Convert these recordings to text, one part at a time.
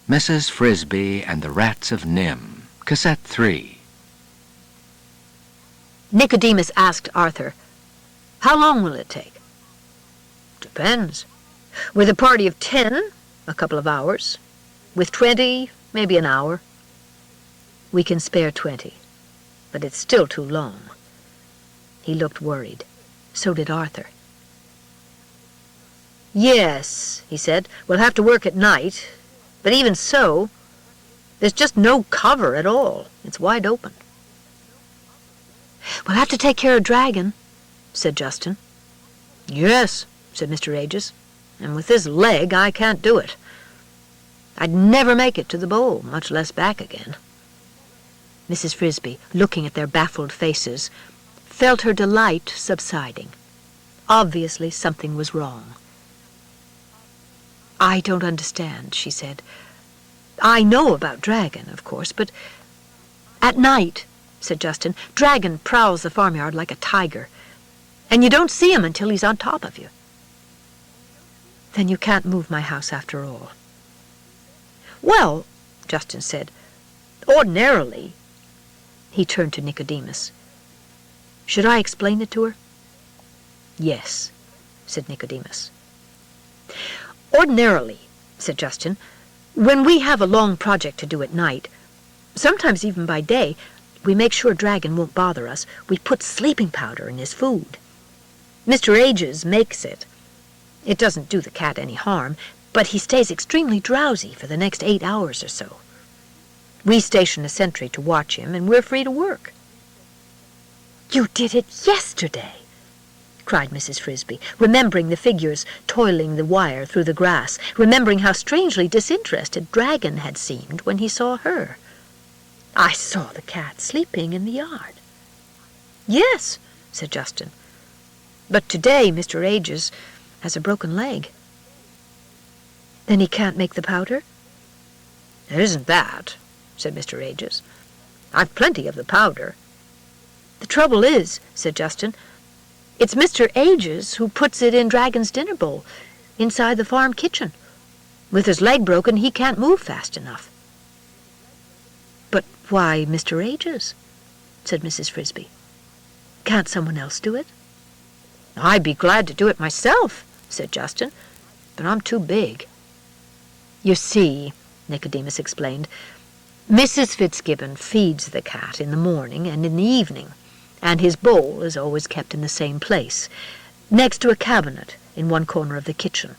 Mrs. Frisby and the Rats of Nimh, Cassette 3. Nicodemus asked Arthur, "How long will it take?" "Depends. With a party of 10, a couple of hours. With 20, maybe an hour." "We can spare 20, but it's still too long." He looked worried. So did Arthur. "Yes," he said, "we'll have to work at night. But even so, there's just no cover at all. It's wide open." "We'll have to take care of Dragon," said Justin. "Yes," said Mr. Aegis, "and with this leg I can't do it. I'd never make it to the bowl, much less back again." Mrs. Frisby, looking at their baffled faces, felt her delight subsiding. Obviously something was wrong. "I don't understand," she said. "I know about Dragon, of course, but—" "At night," said Justin, "Dragon prowls the farmyard like a tiger, and you don't see him until he's on top of you." "Then you can't move my house after all." "Well," Justin said, "ordinarily—" He turned to Nicodemus. "Should I explain it to her?" "Yes," said Nicodemus. "Ordinarily," said Justin, "when we have a long project to do at night, sometimes even by day, we make sure Dragon won't bother us. We put sleeping powder in his food. Mr. Aegis makes it. It doesn't do the cat any harm, but he stays extremely drowsy for the next 8 hours or so. We station a sentry to watch him, and we're free to work." "You did it yesterday!" cried Mrs. Frisby, remembering the figures toiling the wire through the grass, remembering how strangely disinterested Dragon had seemed when he saw her. "I saw the cat sleeping in the yard." "Yes," said Justin, "but today Mr. Aegis has a broken leg." "Then he can't make the powder?" "There isn't that," said Mr. Aegis. "I've plenty of the powder." "The trouble is," said Justin, "it's Mr. Aegis who puts it in Dragon's dinner bowl, inside the farm kitchen. With his leg broken, he can't move fast enough." "But why Mr. Aegis?" said Mrs. Frisby. "Can't someone else do it?" "I'd be glad to do it myself," said Justin, "but I'm too big." "You see," Nicodemus explained, "Mrs. Fitzgibbon feeds the cat in the morning and in the evening, and his bowl is always kept in the same place, next to a cabinet in one corner of the kitchen.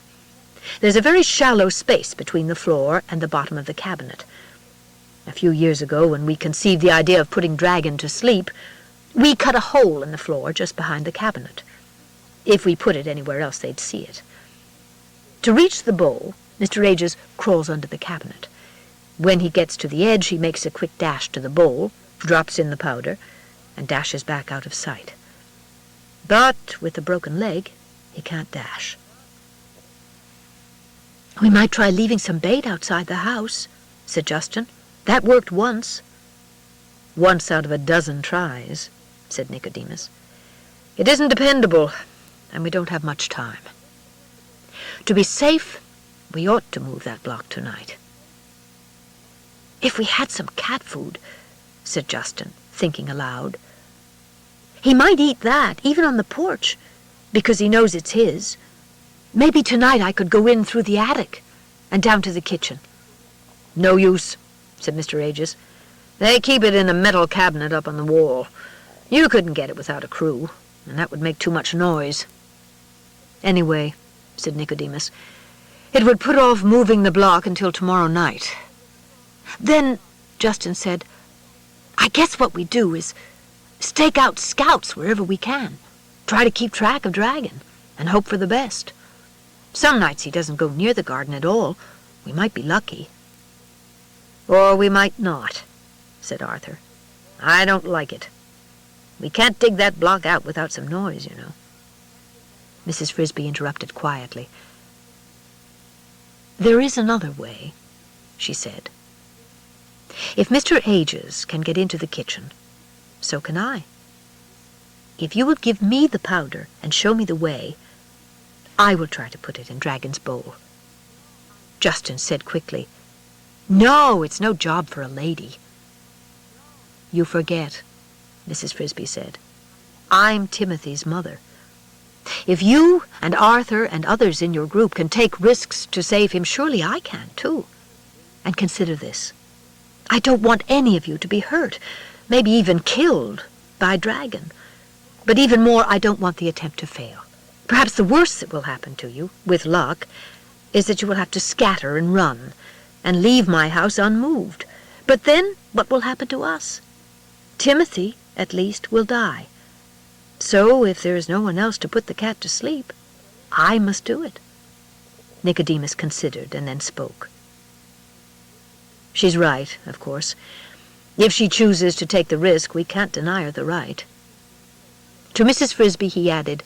There's a very shallow space between the floor and the bottom of the cabinet. A few years ago, when we conceived the idea of putting Dragon to sleep, we cut a hole in the floor just behind the cabinet. If we put it anywhere else, they'd see it. To reach the bowl, Mr. Aegis crawls under the cabinet. When he gets to the edge, he makes a quick dash to the bowl, drops in the powder, and dashes back out of sight. But with a broken leg, he can't dash." "We might try leaving some bait outside the house," said Justin. "That worked once." "Once out of a dozen tries," said Nicodemus. "It isn't dependable, and we don't have much time. To be safe, we ought to move that block tonight." "If we had some cat food," said Justin, thinking aloud. "He might eat that, even on the porch, because he knows it's his. Maybe tonight I could go in through the attic and down to the kitchen." "No use," said Mr. Aegis. "They keep it in a metal cabinet up on the wall. You couldn't get it without a crew, and that would make too much noise." "Anyway," said Nicodemus, "it would put off moving the block until tomorrow night." "Then," Justin said, "I guess what we do is stake out scouts wherever we can, try to keep track of Dragon, and hope for the best. Some nights he doesn't go near the garden at all. We might be lucky." "Or we might not," said Arthur. "I don't like it. We can't dig that block out without some noise, you know." Mrs. Frisby interrupted quietly. "There is another way," she said. "If Mr. Aegis can get into the kitchen, so can I. If you will give me the powder and show me the way, I will try to put it in Dragon's bowl." Justin said quickly, No, it's no job for a lady. You forget, Mrs. Frisby said. I'm Timothy's mother. If you and Arthur and others in your group can take risks to save him, surely I can, too. And consider this. I don't want any of you to be hurt, maybe even killed by a dragon. But even more, I don't want the attempt to fail. Perhaps the worst that will happen to you, with luck, is that you will have to scatter and run and leave my house unmoved. But then, what will happen to us? Timothy, at least, will die. So, if there is no one else to put the cat to sleep, I must do it. Nicodemus considered and then spoke. She's right, of course. If she chooses to take the risk, we can't deny her the right. To Mrs. Frisby he added,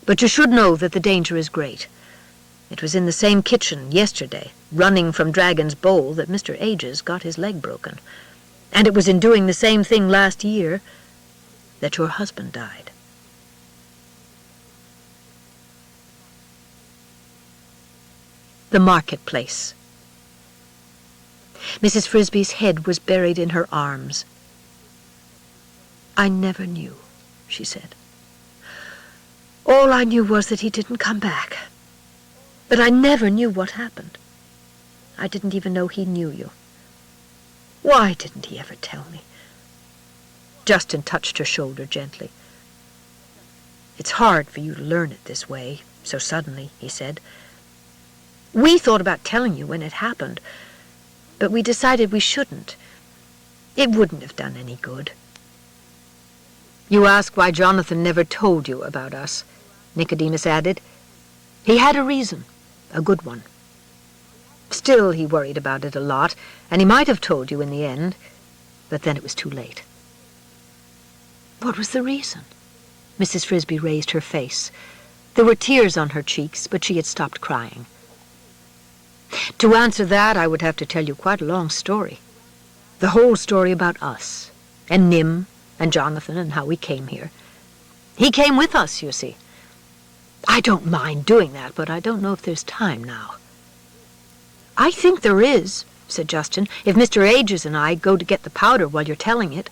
but you should know that the danger is great. It was in the same kitchen yesterday, running from Dragon's Bowl, that Mr. Ages got his leg broken. And it was in doing the same thing last year that your husband died. The marketplace. Mrs. Frisby's head was buried in her arms. I never knew, she said. All I knew was that he didn't come back. But I never knew what happened. I didn't even know he knew you. Why didn't he ever tell me? Justin touched her shoulder gently. It's hard for you to learn it this way, so suddenly, he said. We thought about telling you when it happened, but we decided we shouldn't. It wouldn't have done any good. You ask why Jonathan never told you about us, Nicodemus added. He had a reason, a good one. Still, he worried about it a lot, and he might have told you in the end, but then it was too late. What was the reason? Mrs. Frisby raised her face. There were tears on her cheeks, but she had stopped crying. To answer that, I would have to tell you quite a long story. The whole story about us, and Nimh, and Jonathan, and how we came here. He came with us, you see. I don't mind doing that, but I don't know if there's time now. I think there is, said Justin, if Mr. Ages and I go to get the powder while you're telling it.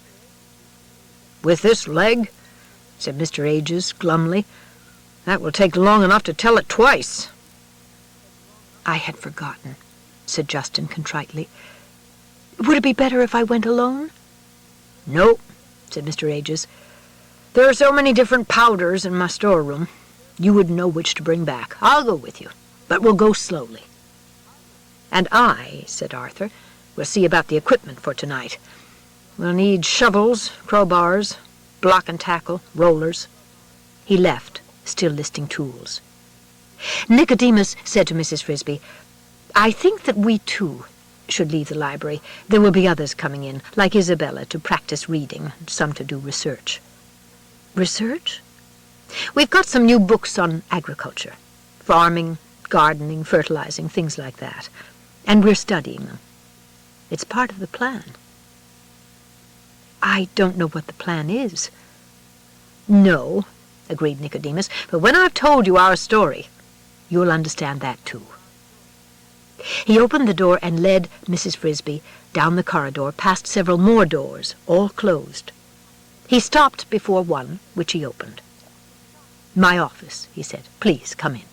With this leg, said Mr. Ages glumly. That will take long enough to tell it twice. I had forgotten, said Justin contritely. Would it be better if I went alone? No, said Mr. Ages. There are so many different powders in my storeroom. You wouldn't know which to bring back. I'll go with you, but we'll go slowly. And I, said Arthur, will see about the equipment for tonight. We'll need shovels, crowbars, block and tackle, rollers. He left, still listing tools. Nicodemus said to Mrs. Frisby, I think that we, too, should leave the library. There will be others coming in, like Isabella, to practice reading, some to do research. Research? We've got some new books on agriculture, farming, gardening, fertilizing, things like that. And we're studying them. It's part of the plan. I don't know what the plan is. No, agreed Nicodemus, but when I've told you our story, you'll understand that too. He opened the door and led Mrs. Frisby down the corridor past several more doors, all closed. He stopped before one, which he opened. My office, he said. Please come in.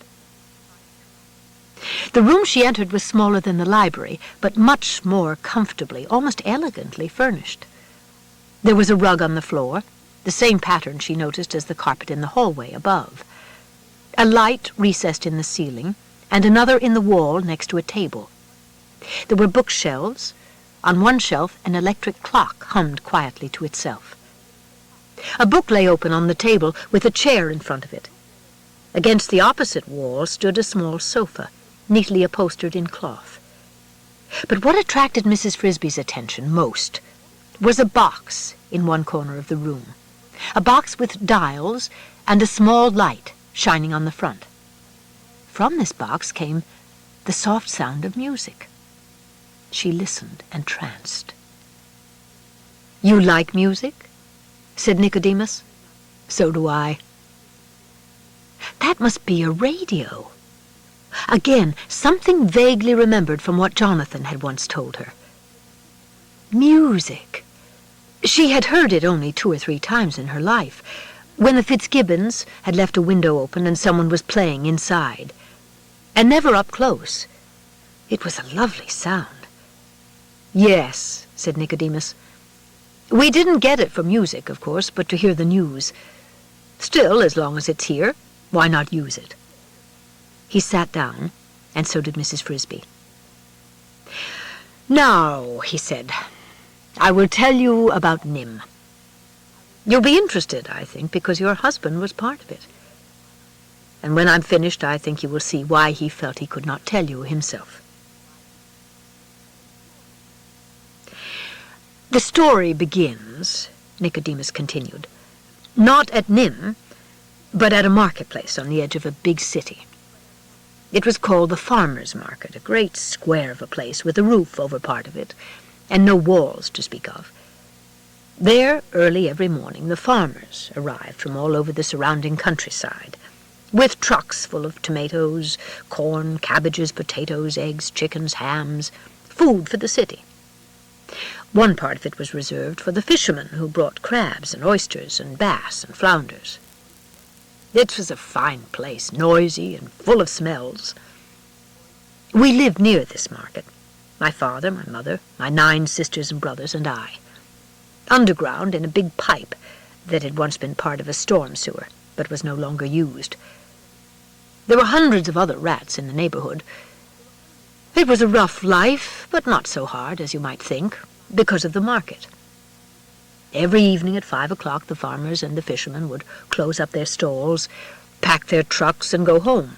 The room she entered was smaller than the library, but much more comfortably, almost elegantly furnished. There was a rug on the floor, the same pattern she noticed as the carpet in the hallway above. A light recessed in the ceiling, and another in the wall next to a table. There were bookshelves. On one shelf, an electric clock hummed quietly to itself. A book lay open on the table with a chair in front of it. Against the opposite wall stood a small sofa, neatly upholstered in cloth. But what attracted Mrs. Frisby's attention most was a box in one corner of the room, a box with dials and a small light shining on the front. From this box came the soft sound of music. She listened, entranced. You like music? Said Nicodemus. So do I. That must be a radio. Again, something vaguely remembered from what Jonathan had once told her. Music. She had heard it only 2 or 3 times in her life, when the Fitzgibbons had left a window open and someone was playing inside, and never up close. It was a lovely sound. Yes, said Nicodemus. We didn't get it for music, of course, but to hear the news. Still, as long as it's here, why not use it? He sat down, and so did Mrs. Frisby. Now, he said, I will tell you about Nimh. You'll be interested, I think, because your husband was part of it. And when I'm finished, I think you will see why he felt he could not tell you himself. The story begins, Nicodemus continued, not at Nimh, but at a marketplace on the edge of a big city. It was called the Farmers' Market, a great square of a place with a roof over part of it, and no walls to speak of. There, early every morning, the farmers arrived from all over the surrounding countryside, with trucks full of tomatoes, corn, cabbages, potatoes, eggs, chickens, hams, food for the city. One part of it was reserved for the fishermen who brought crabs and oysters and bass and flounders. It was a fine place, noisy and full of smells. We lived near this market, my father, my mother, my 9 sisters and brothers, and I, underground in a big pipe that had once been part of a storm sewer, but was no longer used. There were hundreds of other rats in the neighborhood. It was a rough life, but not so hard as you might think, because of the market. Every evening at 5 o'clock, the farmers and the fishermen would close up their stalls, pack their trucks, and go home.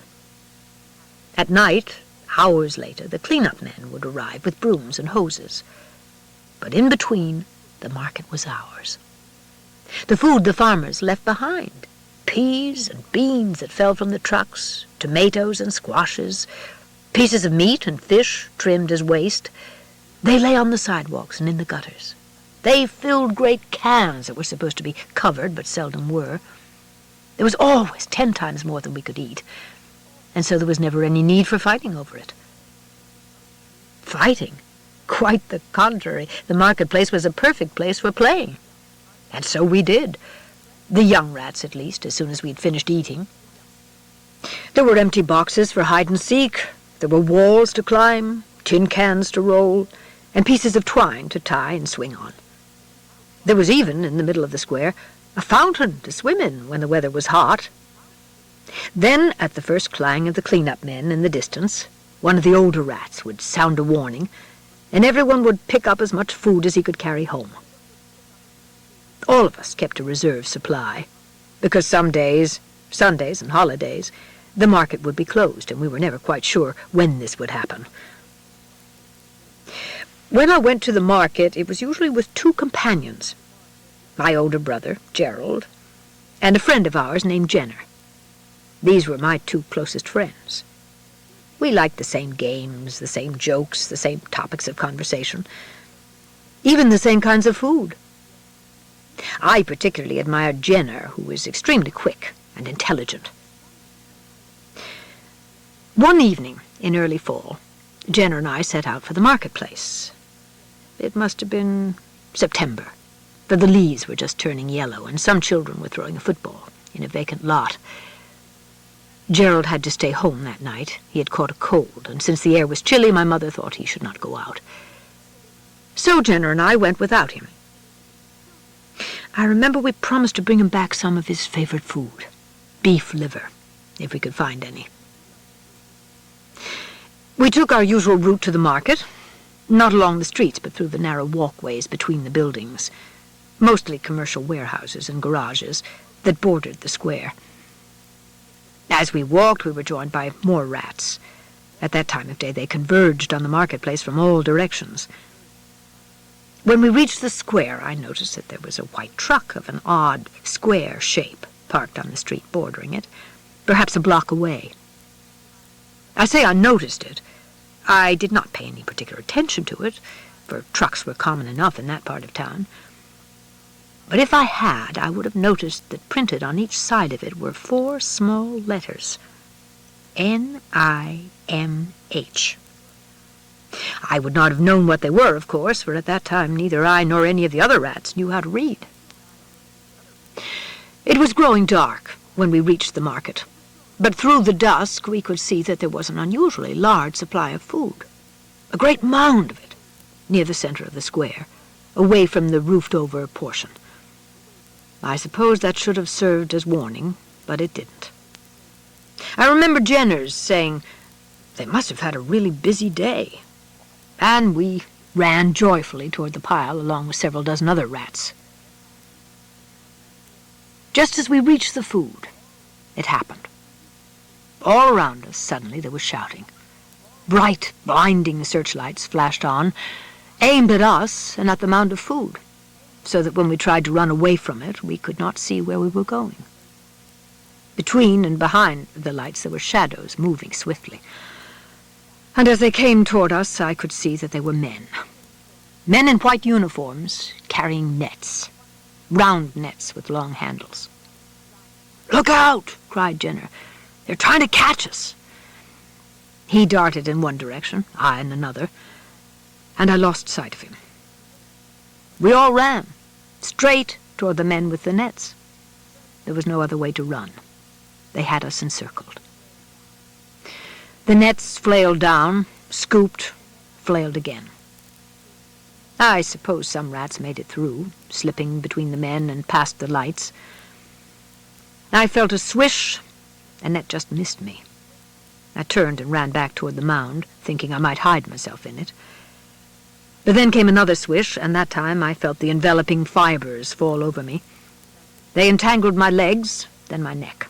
At night, hours later, the clean-up men would arrive with brooms and hoses. But in between, the market was ours. The food the farmers left behind, peas and beans that fell from the trucks, tomatoes and squashes, pieces of meat and fish trimmed as waste, they lay on the sidewalks and in the gutters. They filled great cans that were supposed to be covered, but seldom were. There was always 10 times more than we could eat, and so there was never any need for fighting over it. Fighting? Quite the contrary. The marketplace was a perfect place for playing. And so we did. The young rats, at least, as soon as we had finished eating. There were empty boxes for hide-and-seek. There were walls to climb, tin cans to roll, and pieces of twine to tie and swing on. There was even, in the middle of the square, a fountain to swim in when the weather was hot. Then, at the first clang of the clean-up men in the distance, one of the older rats would sound a warning, and everyone would pick up as much food as he could carry home. All of us kept a reserve supply, because some days, Sundays and holidays, the market would be closed, and we were never quite sure when this would happen. When I went to the market, it was usually with 2 companions, my older brother, Gerald, and a friend of ours named Jenner. These were my 2 closest friends. We liked the same games, the same jokes, the same topics of conversation, even the same kinds of food. I particularly admired Jenner, who was extremely quick and intelligent. One evening in early fall, Jenner and I set out for the marketplace. It must have been September, for the leaves were just turning yellow, and some children were throwing a football in a vacant lot. Gerald had to stay home that night. He had caught a cold, and since the air was chilly, my mother thought he should not go out. So Jenner and I went without him. I remember we promised to bring him back some of his favorite food, beef liver, if we could find any. We took our usual route to the market, not along the streets, but through the narrow walkways between the buildings, mostly commercial warehouses and garages that bordered the square. As we walked, we were joined by more rats. At that time of day, they converged on the marketplace from all directions. When we reached the square, I noticed that there was a white truck of an odd, square shape parked on the street bordering it, perhaps a block away. I say I noticed it. I did not pay any particular attention to it, for trucks were common enough in that part of town. But if I had, I would have noticed that printed on each side of it were 4 small letters. N-I-M-H. I would not have known what they were, of course, for at that time neither I nor any of the other rats knew how to read. It was growing dark when we reached the market, but through the dusk we could see that there was an unusually large supply of food, a great mound of it, near the center of the square, away from the roofed-over portion. I suppose that should have served as warning, but it didn't. I remember Jenner's saying, "They must have had a really busy day," and we ran joyfully toward the pile along with several dozen other rats. Just as we reached the food, it happened. All around us, suddenly, there was shouting. Bright, blinding searchlights flashed on, aimed at us and at the mound of food, so that when we tried to run away from it, we could not see where we were going. Between and behind the lights there were shadows moving swiftly, and as they came toward us, I could see that they were men. Men in white uniforms, carrying nets, round nets with long handles. "Look out!" cried Jenner. "They're trying to catch us." He darted in one direction, I in another, and I lost sight of him. We all ran, straight toward the men with the nets. There was no other way to run. They had us encircled. The nets flailed down, scooped, flailed again. I suppose some rats made it through, slipping between the men and past the lights. I felt a swish, and that just missed me. I turned and ran back toward the mound, thinking I might hide myself in it. But then came another swish, and that time I felt the enveloping fibers fall over me. They entangled my legs, then my neck.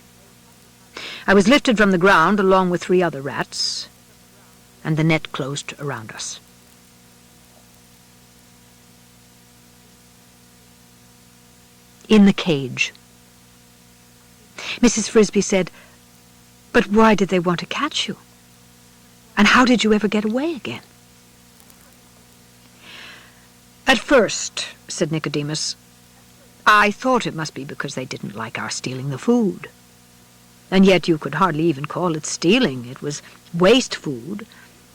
I was lifted from the ground along with 3 other rats, and the net closed around us. In the cage. Mrs. Frisby said, "But why did they want to catch you? And how did you ever get away again?" "At first," said Nicodemus, "I thought it must be because they didn't like our stealing the food. And yet you could hardly even call it stealing. It was waste food,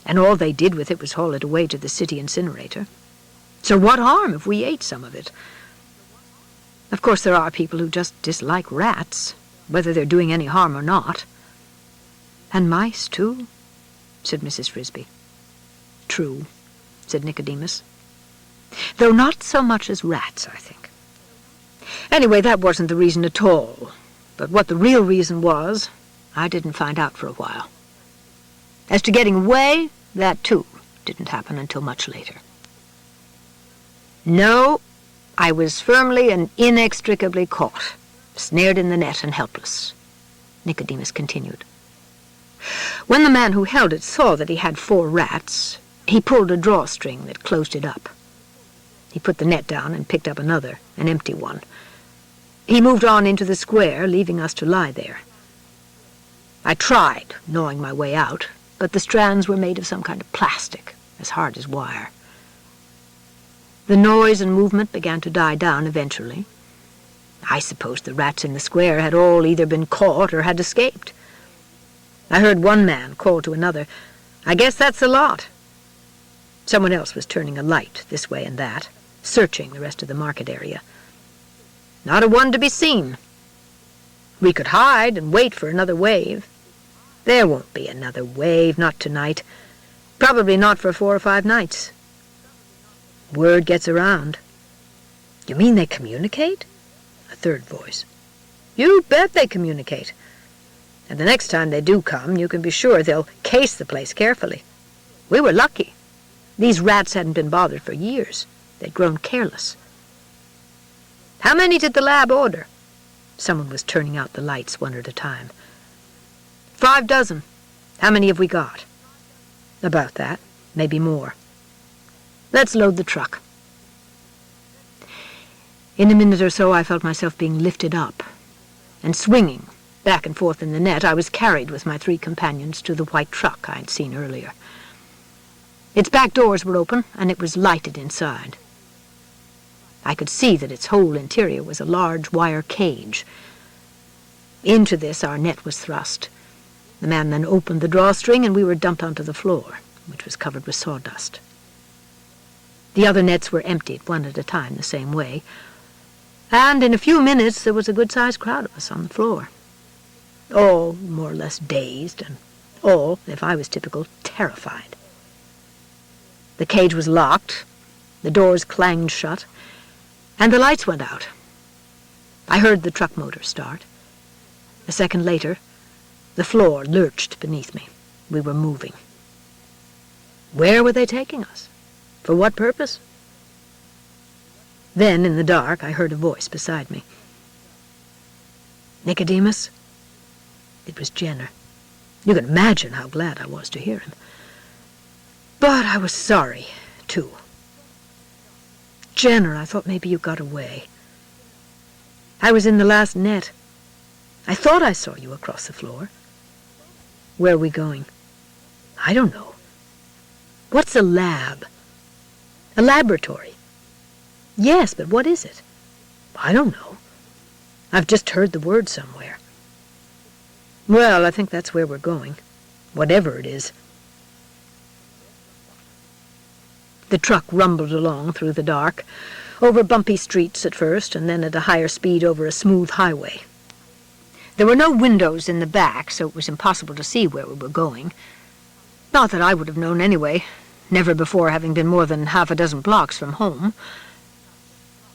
and all they did with it was haul it away to the city incinerator. So what harm if we ate some of it? Of course, there are people who just dislike rats, whether they're doing any harm or not." "And mice, too," said Mrs. Frisby. "True," said Nicodemus. "Though not so much as rats, I think. Anyway, that wasn't the reason at all. But what the real reason was, I didn't find out for a while. As to getting away, that, too, didn't happen until much later. No, I was firmly and inextricably caught, snared in the net and helpless," Nicodemus continued. "When the man who held it saw that he had 4 rats, he pulled a drawstring that closed it up. He put the net down and picked up another, an empty one. He moved on into the square, leaving us to lie there. I tried gnawing my way out, but the strands were made of some kind of plastic, as hard as wire. The noise and movement began to die down eventually. I suppose the rats in the square had all either been caught or had escaped. I heard one man call to another, 'I guess that's the lot.' Someone else was turning a light this way and that, searching the rest of the market area. Not a one to be seen. We could hide and wait for another wave. There won't be another wave, not tonight. Probably not for 4 or 5 nights. Word gets around." "You mean they communicate?" A third voice. "You bet they communicate. And the next time they do come, you can be sure they'll case the place carefully. We were lucky. These rats hadn't been bothered for years. They'd grown careless." "How many did the lab order?" Someone was turning out the lights one at a time. 5 dozen. How many have we got?" "About that. Maybe more." "Let's load the truck." In a minute or so I felt myself being lifted up, and swinging back and forth in the net, I was carried with my 3 companions to the white truck I'd seen earlier. Its back doors were open, and it was lighted inside. I could see that its whole interior was a large wire cage. Into this our net was thrust, The man then opened the drawstring, and we were dumped onto the floor, which was covered with sawdust. The other nets were emptied, one at a time, the same way, and in a few minutes there was a good-sized crowd of us on the floor, all more or less dazed, and all, if I was typical, terrified. The cage was locked, the doors clanged shut, and the lights went out. I heard the truck motor start. A second later, the floor lurched beneath me. We were moving. Where were they taking us? For what purpose? Then, in the dark, I heard a voice beside me. "Nicodemus?" It was Jenner. You can imagine how glad I was to hear him. But I was sorry, too. "Jenner, I thought maybe you got away. I was in the last net. I thought I saw you across the floor." "Where are we going?" "I don't know." "What's a lab?" "A laboratory." "Yes, but what is it?" "I don't know. I've just heard the word somewhere." "Well, I think that's where we're going, whatever it is." The truck rumbled along through the dark, over bumpy streets at first, and then at a higher speed over a smooth highway. There were no windows in the back, so it was impossible to see where we were going. Not that I would have known anyway, never before having been more than half a dozen blocks from home.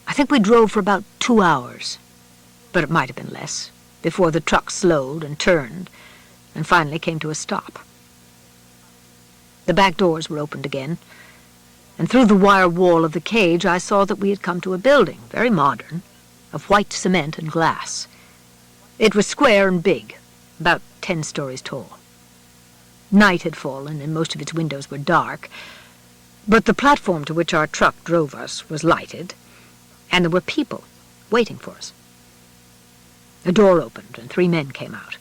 I think we drove for about 2 hours, but it might have been less, before the truck slowed and turned, and finally came to a stop. The back doors were opened again, and through the wire wall of the cage I saw that we had come to a building, very modern, of white cement and glass. It was square and big, about 10 stories tall. Night had fallen, and most of its windows were dark, but the platform to which our truck drove us was lighted, and there were people waiting for us. A door opened, and 3 men came out.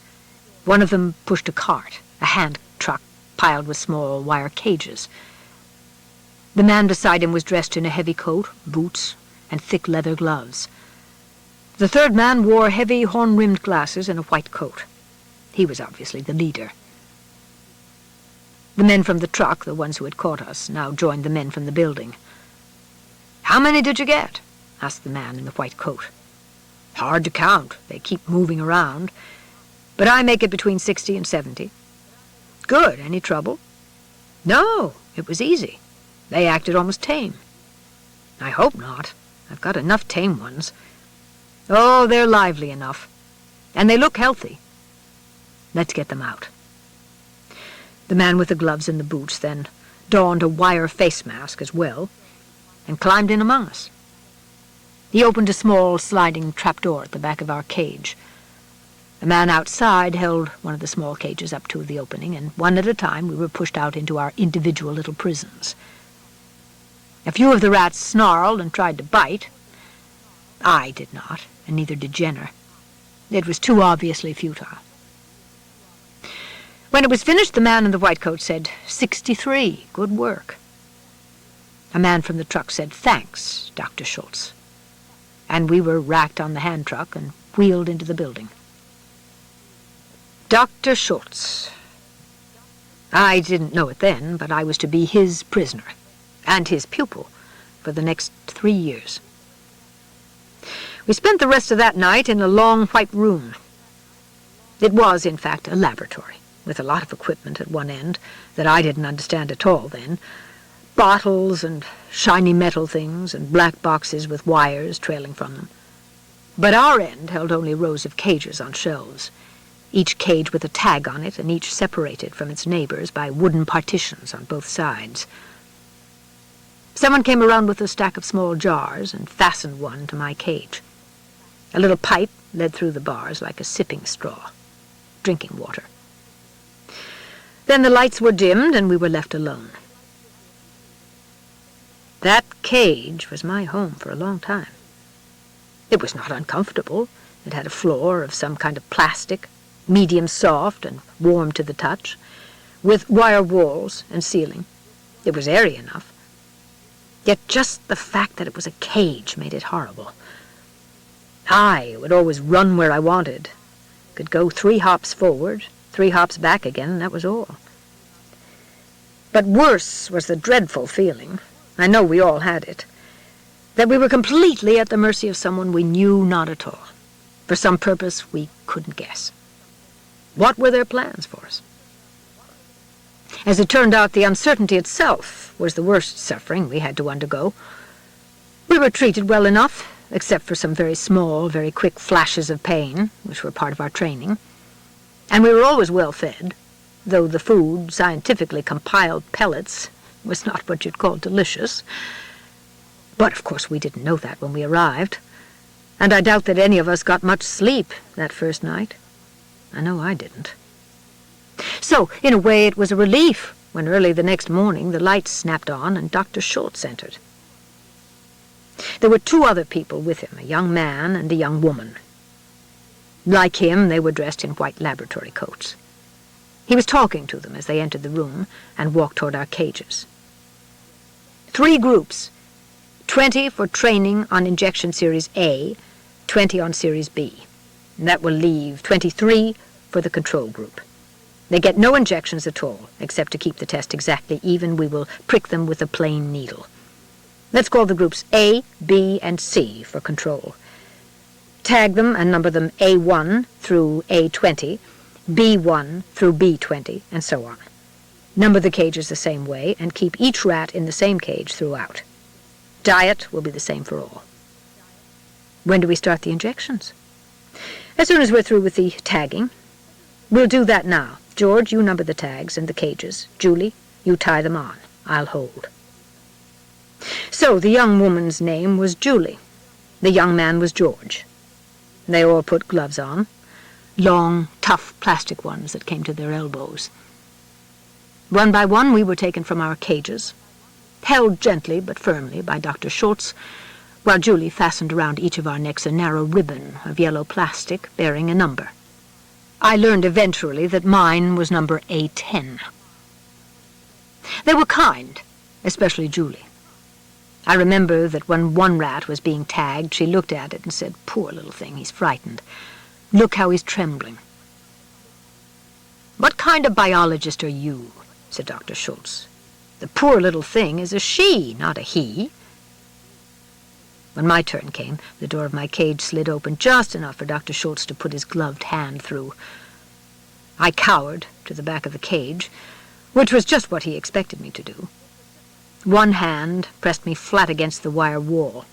One of them pushed a cart, a hand truck piled with small wire cages. The man beside him was dressed in a heavy coat, boots, and thick leather gloves. The third man wore heavy horn-rimmed glasses and a white coat. He was obviously the leader. The men from the truck, the ones who had caught us, now joined the men from the building. "How many did you get?" asked the man in the white coat. "Hard to count. They keep moving around. But I make it between 60 and 70. "Good. Any trouble?" "No. It was easy. They acted almost tame." "I hope not. I've got enough tame ones." "Oh, they're lively enough. And they look healthy." "Let's get them out." The man with the gloves and the boots then donned a wire face mask as well, and climbed in among us. He opened a small sliding trapdoor at the back of our cage. A man outside held one of the small cages up to the opening, and one at a time we were pushed out into our individual little prisons. A few of the rats snarled and tried to bite. I did not, and neither did Jenner. It was too obviously futile. When it was finished, the man in the white coat said, 63, good work. A man from the truck said, "Thanks, Dr. Schultz." And we were racked on the hand truck and wheeled into the building. Dr. Schultz. I didn't know it then, but I was to be his prisoner, and his pupil, for the next 3 years. We spent the rest of that night in a long white room. It was, in fact, a laboratory, with a lot of equipment at one end that I didn't understand at all then. Bottles and shiny metal things and black boxes with wires trailing from them. But our end held only rows of cages on shelves, each cage with a tag on it and each separated from its neighbors by wooden partitions on both sides. Someone came around with a stack of small jars and fastened one to my cage. A little pipe led through the bars like a sipping straw, drinking water. Then the lights were dimmed and we were left alone. That cage was my home for a long time. It was not uncomfortable. It had a floor of some kind of plastic, medium soft and warm to the touch, with wire walls and ceiling. It was airy enough. Yet just the fact that it was a cage made it horrible. I would always run where I wanted, could go 3 hops forward, 3 hops back again, and that was all. But worse was the dreadful feeling, I know we all had it, that we were completely at the mercy of someone we knew not at all, for some purpose we couldn't guess. What were their plans for us? As it turned out, the uncertainty itself was the worst suffering we had to undergo. We were treated well enough, except for some very small, very quick flashes of pain, which were part of our training. And we were always well fed, though the food, scientifically compiled pellets, was not what you'd call delicious. But of course we didn't know that when we arrived, and I doubt that any of us got much sleep that first night. I know I didn't. So, in a way, it was a relief when early the next morning the lights snapped on and Dr. Schultz entered. There were 2 other people with him, a young man and a young woman. Like him, they were dressed in white laboratory coats. He was talking to them as they entered the room and walked toward our cages. 3 groups, 20 for training on injection series A, 20 on series B. And that will leave 23 for the control group. They get no injections at all, except to keep the test exactly even. We will prick them with a plain needle. Let's call the groups A, B, and C for control. Tag them and number them A1 through A20, B1 through B20, and so on. Number the cages the same way, and keep each rat in the same cage throughout. Diet will be the same for all. When do we start the injections? As soon as we're through with the tagging. We'll do that now. George, you number the tags and the cages. Julie, you tie them on. I'll hold. So the young woman's name was Julie. The young man was George. They all put gloves on, long, tough plastic ones that came to their elbows. One by one we were taken from our cages, held gently but firmly by Dr. Schultz, while Julie fastened around each of our necks a narrow ribbon of yellow plastic bearing a number. I learned eventually that mine was number A10. They were kind, especially Julie. I remember that when one rat was being tagged, she looked at it and said, "Poor little thing, he's frightened. Look how he's trembling." "What kind of biologist are you?" said Dr. Schultz. "The poor little thing is a she, not a he." When my turn came, the door of my cage slid open just enough for Dr. Schultz to put his gloved hand through. I cowered to the back of the cage, which was just what he expected me to do. One hand pressed me flat against the wire wall.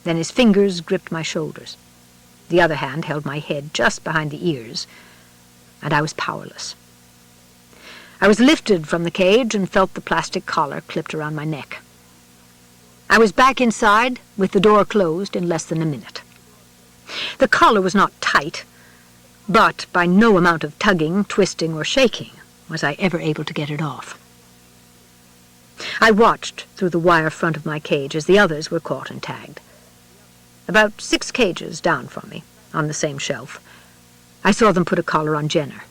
Then his fingers gripped my shoulders. The other hand held my head just behind the ears, and I was powerless. I was lifted from the cage and felt the plastic collar clipped around my neck. I was back inside with the door closed in less than a minute. The collar was not tight, but by no amount of tugging, twisting, or shaking was I ever able to get it off. I watched through the wire front of my cage as the others were caught and tagged. About 6 cages down from me, on the same shelf, I saw them put a collar on Jenner.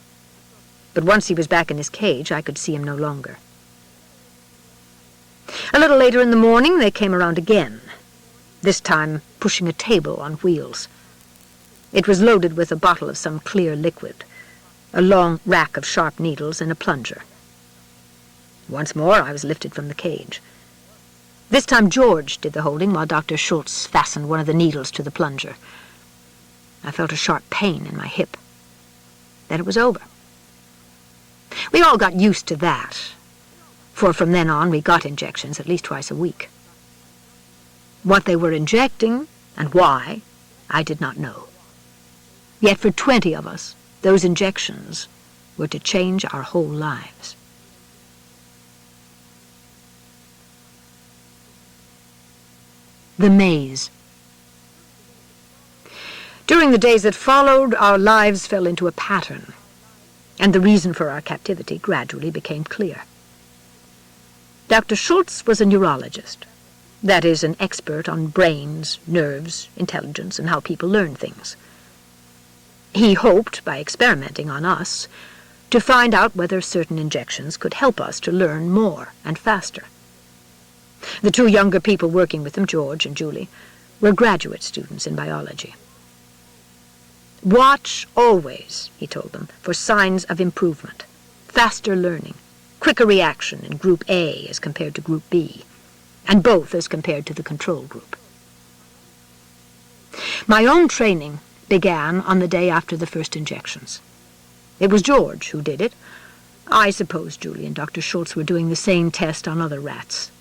But once he was back in his cage, I could see him no longer. A little later in the morning, they came around again, this time pushing a table on wheels. It was loaded with a bottle of some clear liquid, a long rack of sharp needles, and a plunger. Once more, I was lifted from the cage. This time George did the holding while Dr. Schultz fastened one of the needles to the plunger. I felt a sharp pain in my hip. Then it was over. We all got used to that, for from then on we got injections at least twice a week. What they were injecting and why, I did not know. Yet for 20 of us, those injections were to change our whole lives. The maze. During the days that followed, our lives fell into a pattern, and the reason for our captivity gradually became clear. Dr. Schultz was a neurologist, that is, an expert on brains, nerves, intelligence, and how people learn things. He hoped, by experimenting on us, to find out whether certain injections could help us to learn more and faster. The 2 younger people working with him, George and Julie, were graduate students in biology. "Watch always," he told them, "for signs of improvement, faster learning, quicker reaction in Group A as compared to Group B, and both as compared to the control group." My own training began on the day after the first injections. It was George who did it. I suppose Julie and Dr. Schultz were doing the same test on other rats.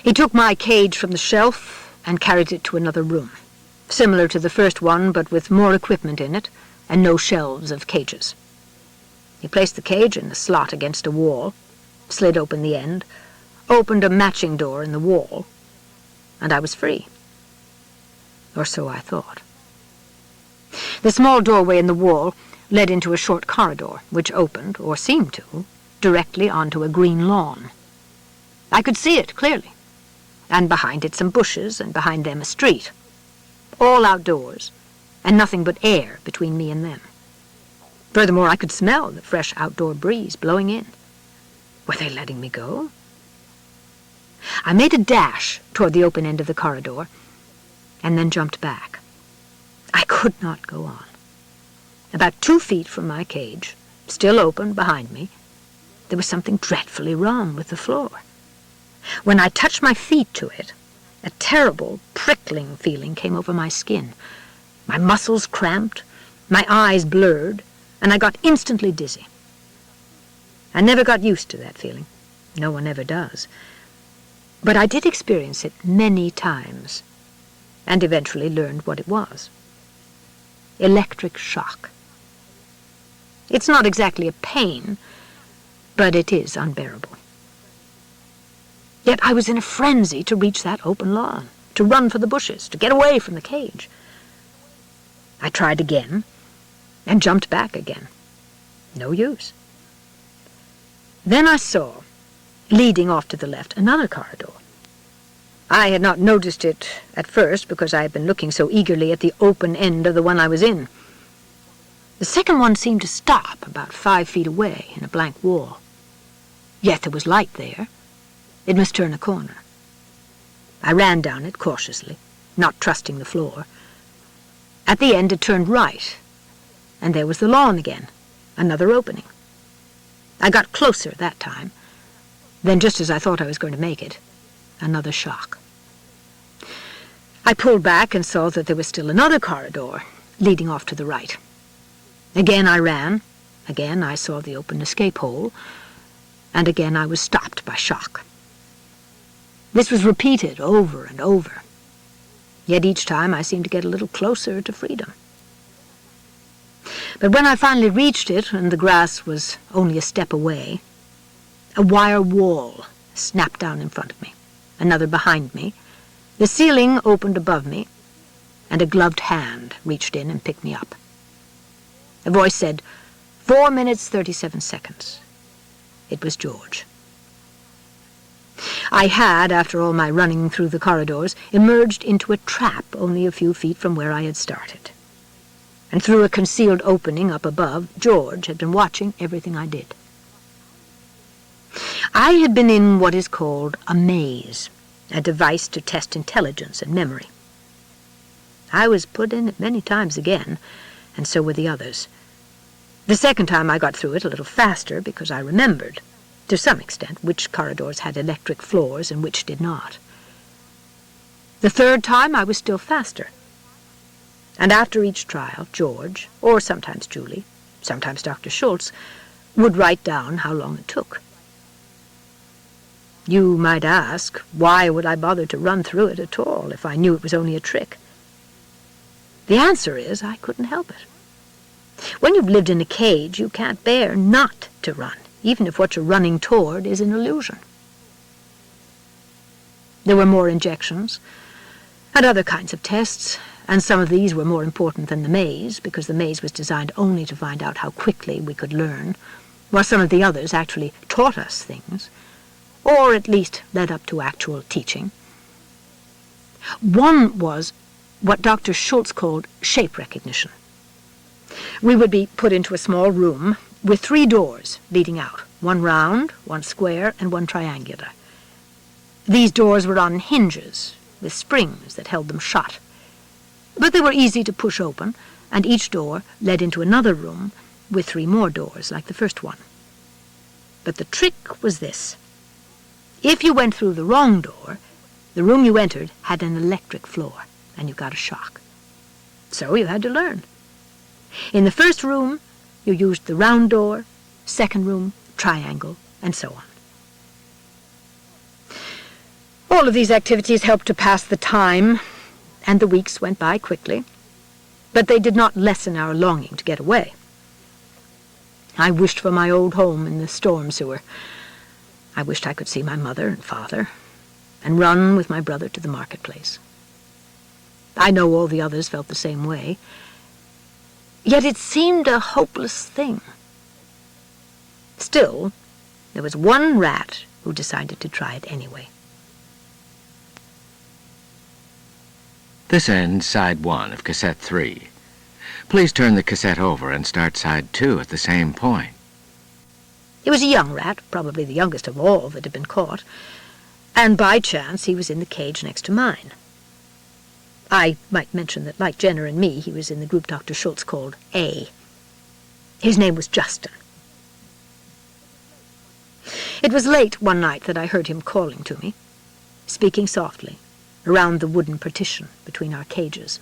He took my cage from the shelf and carried it to another room, similar to the first one but with more equipment in it and no shelves of cages. He placed the cage in the slot against a wall, slid open the end, opened a matching door in the wall, and I was free. Or so I thought. The small doorway in the wall led into a short corridor, which opened, or seemed to, directly onto a green lawn. I could see it clearly, and behind it some bushes, and behind them a street. All outdoors, and nothing but air between me and them. Furthermore, I could smell the fresh outdoor breeze blowing in. Were they letting me go? I made a dash toward the open end of the corridor, and then jumped back. I could not go on. About 2 feet from my cage, still open behind me, there was something dreadfully wrong with the floor. When I touched my feet to it, a terrible, prickling feeling came over my skin. My muscles cramped, my eyes blurred, and I got instantly dizzy. I never got used to that feeling. No one ever does. But I did experience it many times, and eventually learned what it was. Electric shock. It's not exactly a pain, but it is unbearable. Yet I was in a frenzy to reach that open lawn, to run for the bushes, to get away from the cage. I tried again, and jumped back again. No use. Then I saw, leading off to the left, another corridor. I had not noticed it at first because I had been looking so eagerly at the open end of the one I was in. The second one seemed to stop about 5 feet away in a blank wall. Yet there was light there. It must turn a corner. I ran down it cautiously, not trusting the floor. At the end it turned right, and there was the lawn again, another opening. I got closer that time. Then, just as I thought I was going to make it, another shock. I pulled back and saw that there was still another corridor leading off to the right. Again I ran. Again I saw the open escape hole. And again I was stopped by shock. This was repeated over and over. Yet each time I seemed to get a little closer to freedom. But when I finally reached it, and the grass was only a step away, a wire wall snapped down in front of me, another behind me, the ceiling opened above me, and a gloved hand reached in and picked me up. A voice said, 4 minutes, 37 seconds. It was George. I had, after all my running through the corridors, emerged into a trap only a few feet from where I had started. And through a concealed opening up above, George had been watching everything I did. I had been in what is called a maze, a device to test intelligence and memory. I was put in it many times again, and so were the others. The second time I got through it a little faster because I remembered, to some extent, which corridors had electric floors and which did not. The third time I was still faster. And after each trial, George, or sometimes Julie, sometimes Dr. Schultz, would write down how long it took. You might ask, why would I bother to run through it at all if I knew it was only a trick? The answer is I couldn't help it. When you've lived in a cage, you can't bear not to run, even if what you're running toward is an illusion. There were more injections and other kinds of tests, and some of these were more important than the maze, because the maze was designed only to find out how quickly we could learn, while some of the others actually taught us things, or at least led up to actual teaching. One was what Dr. Schultz called shape recognition. We would be put into a small room with 3 doors leading out, one round, one square, and one triangular. These doors were on hinges with springs that held them shut, but they were easy to push open, and each door led into another room with 3 more doors like the first one. But the trick was this. If you went through the wrong door, the room you entered had an electric floor, and you got a shock. So you had to learn. In the first room, you used the round door, second room, triangle, and so on. All of these activities helped to pass the time, and the weeks went by quickly, but they did not lessen our longing to get away. I wished for my old home in the storm sewer. I wished I could see my mother and father, and run with my brother to the marketplace. I know all the others felt the same way, yet it seemed a hopeless thing. Still, there was one rat who decided to try it anyway. This ends side 1 of cassette 3. Please turn the cassette over and start side 2 at the same point. He was a young rat, probably the youngest of all that had been caught, and by chance he was in the cage next to mine. I might mention that, like Jenner and me, he was in the group Dr. Schultz called A. His name was Justin. It was late one night that I heard him calling to me, speaking softly, around the wooden partition between our cages.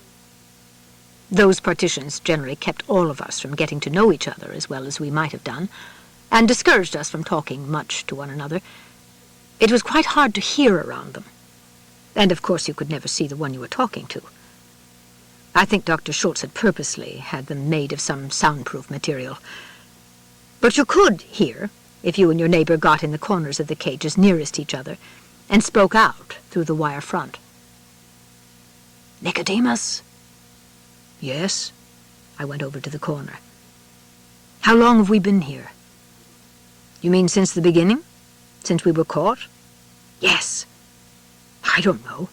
Those partitions generally kept all of us from getting to know each other as well as we might have done, and discouraged us from talking much to one another. It was quite hard to hear around them, and of course you could never see the one you were talking to. I think Dr. Schultz had purposely had them made of some soundproof material. But you could hear if you and your neighbor got in the corners of the cages nearest each other and spoke out through the wire front. "Nicodemus?" "Yes." I went over to the corner. "How long have we been here?" "You mean since the beginning? Since we were caught?" "Yes." "I don't know.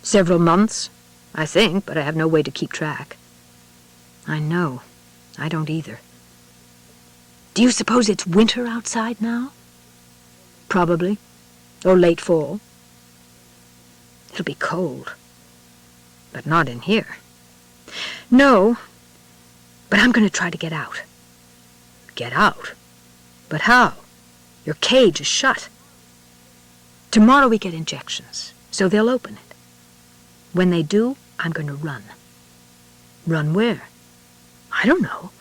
Several months, I think, but I have no way to keep track." "I know. I don't either." "Do you suppose it's winter outside now?" "Probably. Or late fall." "It'll be cold. But not in here." "No, but I'm going to try to get out." "Get out? But how? Your cage is shut." "Tomorrow we get injections, so they'll open it. When they do, I'm going to run." "Run where?" "I don't know.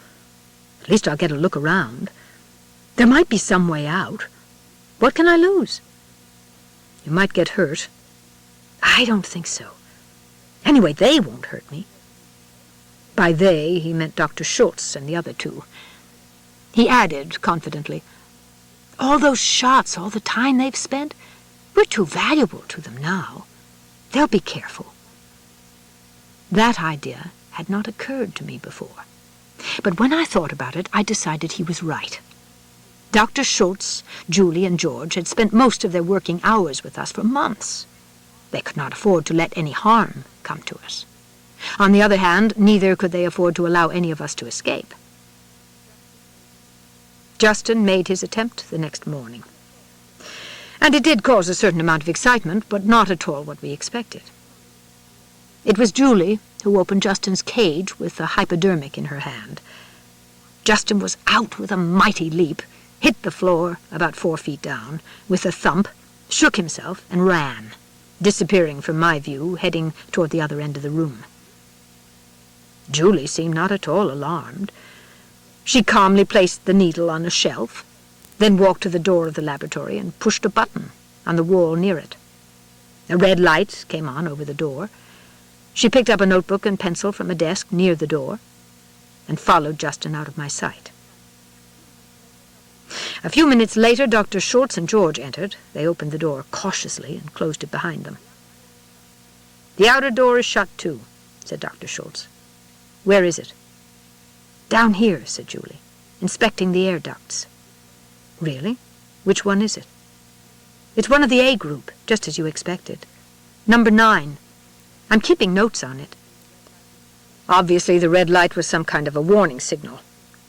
At least I'll get a look around. There might be some way out. What can I lose?" "You might get hurt." "I don't think so. Anyway, they won't hurt me." By they, he meant Dr. Schultz and the other 2. He added confidently, "All those shots, all the time they've spent, we're too valuable to them now. They'll be careful." That idea had not occurred to me before. But when I thought about it, I decided he was right. Dr. Schultz, Julie, and George had spent most of their working hours with us for months. They could not afford to let any harm come to us. On the other hand, neither could they afford to allow any of us to escape. Justin made his attempt the next morning. And it did cause a certain amount of excitement, but not at all what we expected. It was Julie who opened Justin's cage with the hypodermic in her hand. Justin was out with a mighty leap, hit the floor about 4 feet down, with a thump, shook himself, and ran, disappearing from my view, heading toward the other end of the room. Julie seemed not at all alarmed. She calmly placed the needle on a shelf, then walked to the door of the laboratory and pushed a button on the wall near it. A red light came on over the door. She picked up a notebook and pencil from a desk near the door and followed Justin out of my sight. A few minutes later, Dr. Schultz and George entered. They opened the door cautiously and closed it behind them. "The outer door is shut, too," said Dr. Schultz. "Where is it?" "Down here," said Julie, "inspecting the air ducts." "Really? Which one is it?" "It's one of the A group, just as you expected. Number 9. I'm keeping notes on it." Obviously, the red light was some kind of a warning signal,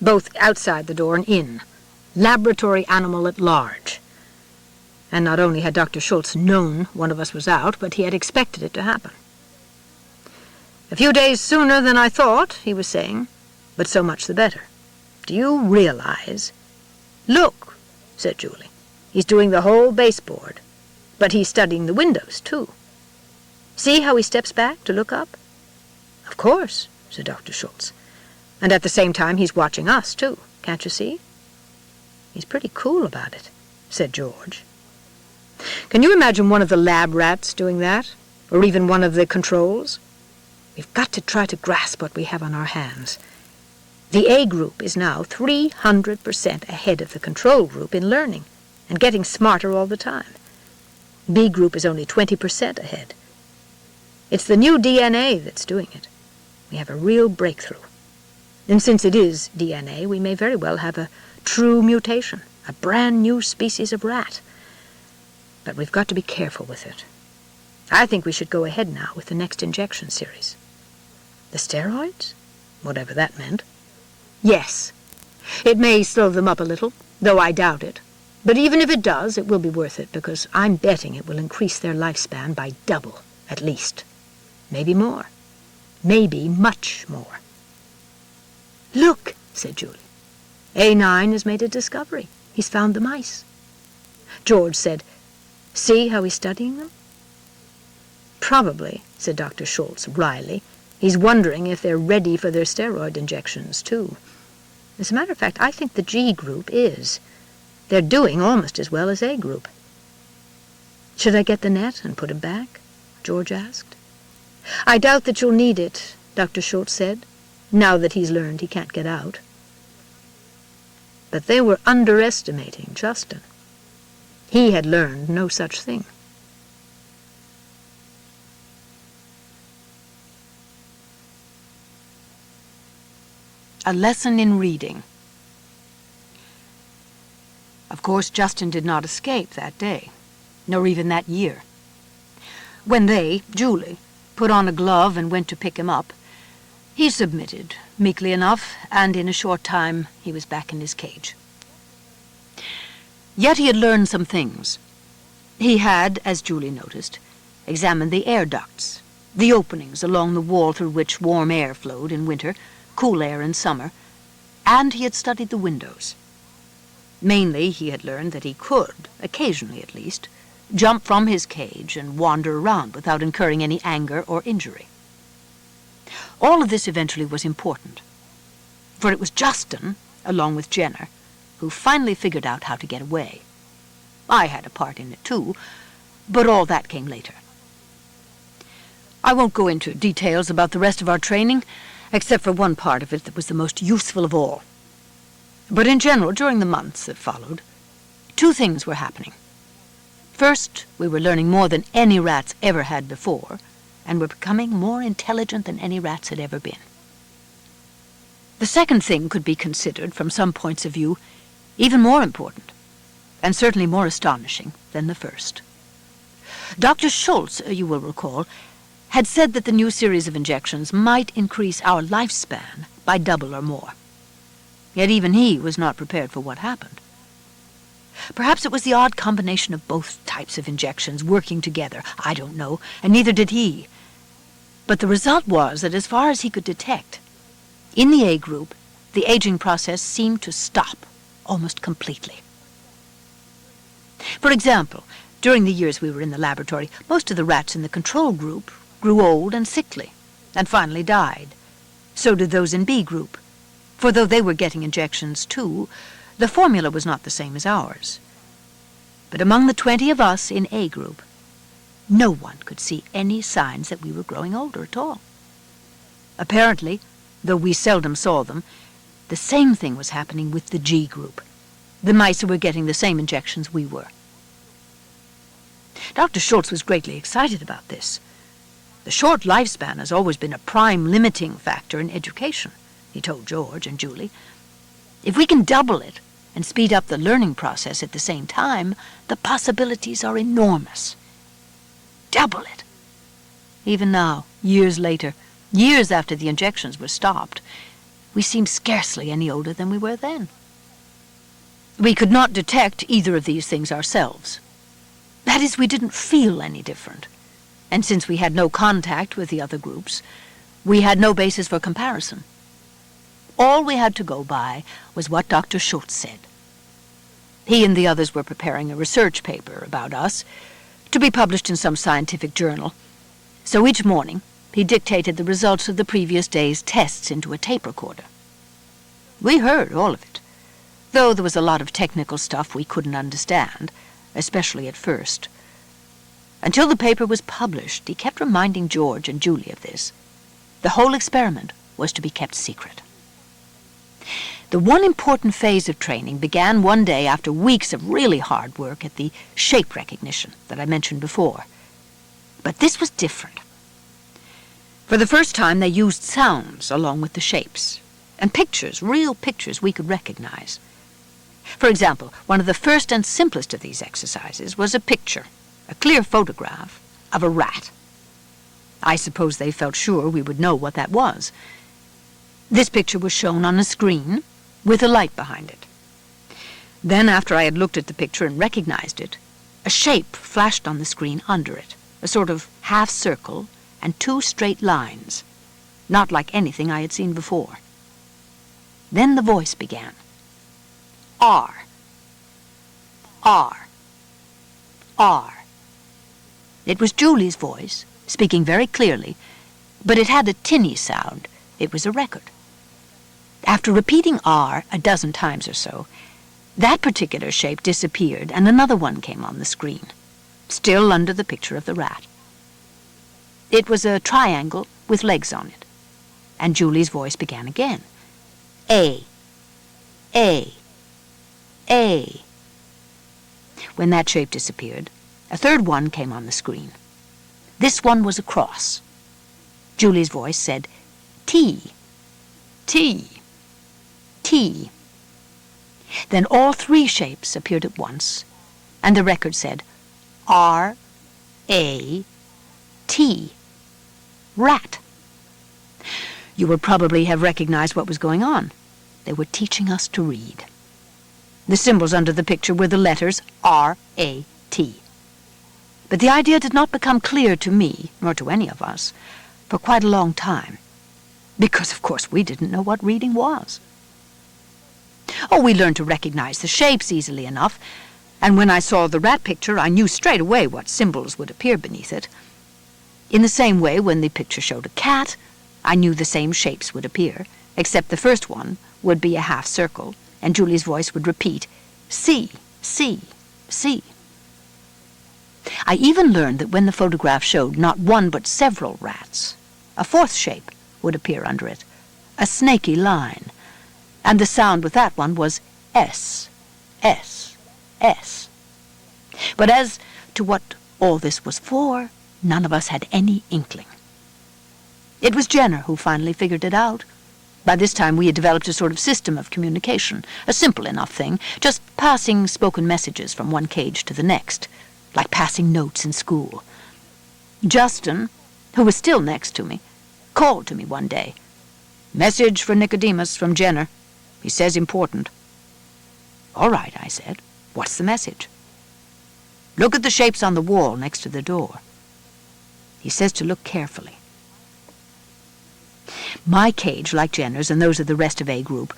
both outside the door and in. Laboratory animal at large. And not only had Dr. Schultz known one of us was out, but he had expected it to happen. "A few days sooner than I thought," he was saying, "but so much the better. Do you realize—" "Look," said Julie. "He's doing the whole baseboard, but he's studying the windows, too. See how he steps back to look up?" "Of course," said Dr. Schultz. "And at the same time he's watching us, too. Can't you see?" "He's pretty cool about it," said George. "Can you imagine one of the lab rats doing that? Or even one of the controls? We've got to try to grasp what we have on our hands. The A group is now 300% ahead of the control group in learning and getting smarter all the time. B group is only 20% ahead. It's the new DNA that's doing it. We have a real breakthrough. And since it is DNA, we may very well have a true mutation, a brand new species of rat. But we've got to be careful with it. I think we should go ahead now with the next injection series." "The steroids?" Whatever that meant. "Yes. It may slow them up a little, though I doubt it. But even if it does, it will be worth it, because I'm betting it will increase their lifespan by double, at least. Maybe more. Maybe much more." "Look," said Julie. "A9 has made a discovery. He's found the mice." George said, "See how he's studying them?" "Probably," said Dr. Schultz wryly. "He's wondering if they're ready for their steroid injections, too. As a matter of fact, I think the G group is. They're doing almost as well as A group." "Should I get the net and put him back?" George asked. "I doubt that you'll need it," Dr. Schultz said, "now that he's learned he can't get out." But they were underestimating Justin. He had learned no such thing. A lesson in reading. Of course, Justin did not escape that day, nor even that year. When they, Julie, put on a glove and went to pick him up, he submitted, meekly enough, and in a short time he was back in his cage. Yet he had learned some things. He had, as Julie noticed, examined the air ducts, the openings along the wall through which warm air flowed in winter, cool air in summer, and he had studied the windows. Mainly, he had learned that he could, occasionally at least, jump from his cage and wander around without incurring any anger or injury. All of this eventually was important, for it was Justin, along with Jenner, who finally figured out how to get away. I had a part in it too, but all that came later. I won't go into details about the rest of our training, except for one part of it that was the most useful of all. But in general, during the months that followed, two things were happening. First, we were learning more than any rats ever had before, and were becoming more intelligent than any rats had ever been. The second thing could be considered, from some points of view, even more important, and certainly more astonishing than the first. Dr. Schultz, you will recall, had said that the new series of injections might increase our lifespan by double or more. Yet even he was not prepared for what happened. Perhaps it was the odd combination of both types of injections working together. I don't know, and neither did he. But the result was that as far as he could detect, in the A group, the aging process seemed to stop almost completely. For example, during the years we were in the laboratory, most of the rats in the control group grew old and sickly, and finally died. So did those in B group, for though they were getting injections too, the formula was not the same as ours. But among the 20 of us in A group, no one could see any signs that we were growing older at all. Apparently, though we seldom saw them, the same thing was happening with the G group, the mice who were getting the same injections we were. Dr. Schultz was greatly excited about this. The short lifespan has always been a prime limiting factor in education, he told George and Julie. If we can double it and speed up the learning process at the same time, the possibilities are enormous. Double it. Even now, years later, years after the injections were stopped, we seem scarcely any older than we were then. We could not detect either of these things ourselves. That is, we didn't feel any different. And since we had no contact with the other groups, We had no basis for comparison. All we had to go by was what Dr. Schultz said. He and the others were preparing a research paper about us to be published in some scientific journal. So each morning, he dictated the results of the previous day's tests into a tape recorder. We heard all of it, though there was a lot of technical stuff we couldn't understand, especially at first. Until the paper was published, he kept reminding George and Julie of this. The whole experiment was to be kept secret. The one important phase of training began one day after weeks of really hard work at the shape recognition that I mentioned before. But this was different. For the first time, they used sounds along with the shapes, and pictures, real pictures we could recognize. For example, one of the first and simplest of these exercises was a picture, a clear photograph, of a rat. I suppose they felt sure we would know what that was. This picture was shown on a screen with a light behind it. Then, after I had looked at the picture and recognized it, a shape flashed on the screen under it, a sort of half circle and 2 straight lines, not like anything I had seen before. Then the voice began. R. R. R. It was Julie's voice, speaking very clearly, but it had a tinny sound. It was a record. After repeating R a dozen times or so, that particular shape disappeared and another one came on the screen, still under the picture of the rat. It was a triangle with legs on it, and Julie's voice began again. A. A. A. When that shape disappeared, a third one came on the screen. This one was a cross. Julie's voice said, T. T. T. Then all 3 shapes appeared at once, and the record said, R. A. T. Rat. You would probably have recognized what was going on. They were teaching us to read. The symbols under the picture were the letters R-A-T. But the idea did not become clear to me, nor to any of us, for quite a long time, because, of course, we didn't know what reading was. Oh, we learned to recognize the shapes easily enough, and when I saw the rat picture, I knew straight away what symbols would appear beneath it. In the same way, when the picture showed a cat, I knew the same shapes would appear, except the first one would be a half circle, and Julie's voice would repeat, C, C, C. I even learned that when the photograph showed not one but several rats, a 4th shape would appear under it, a snaky line, and the sound with that one was S, S, S. But as to what all this was for, none of us had any inkling. It was Jenner who finally figured it out. By this time we had developed a sort of system of communication, a simple enough thing, just passing spoken messages from one cage to the next, like passing notes in school. Justin, who was still next to me, called to me one day. "Message for Nicodemus from Jenner. He says important." "All right," I said. "What's the message?" "Look at the shapes on the wall next to the door. He says to look carefully." My cage, like Jenner's and those of the rest of A Group,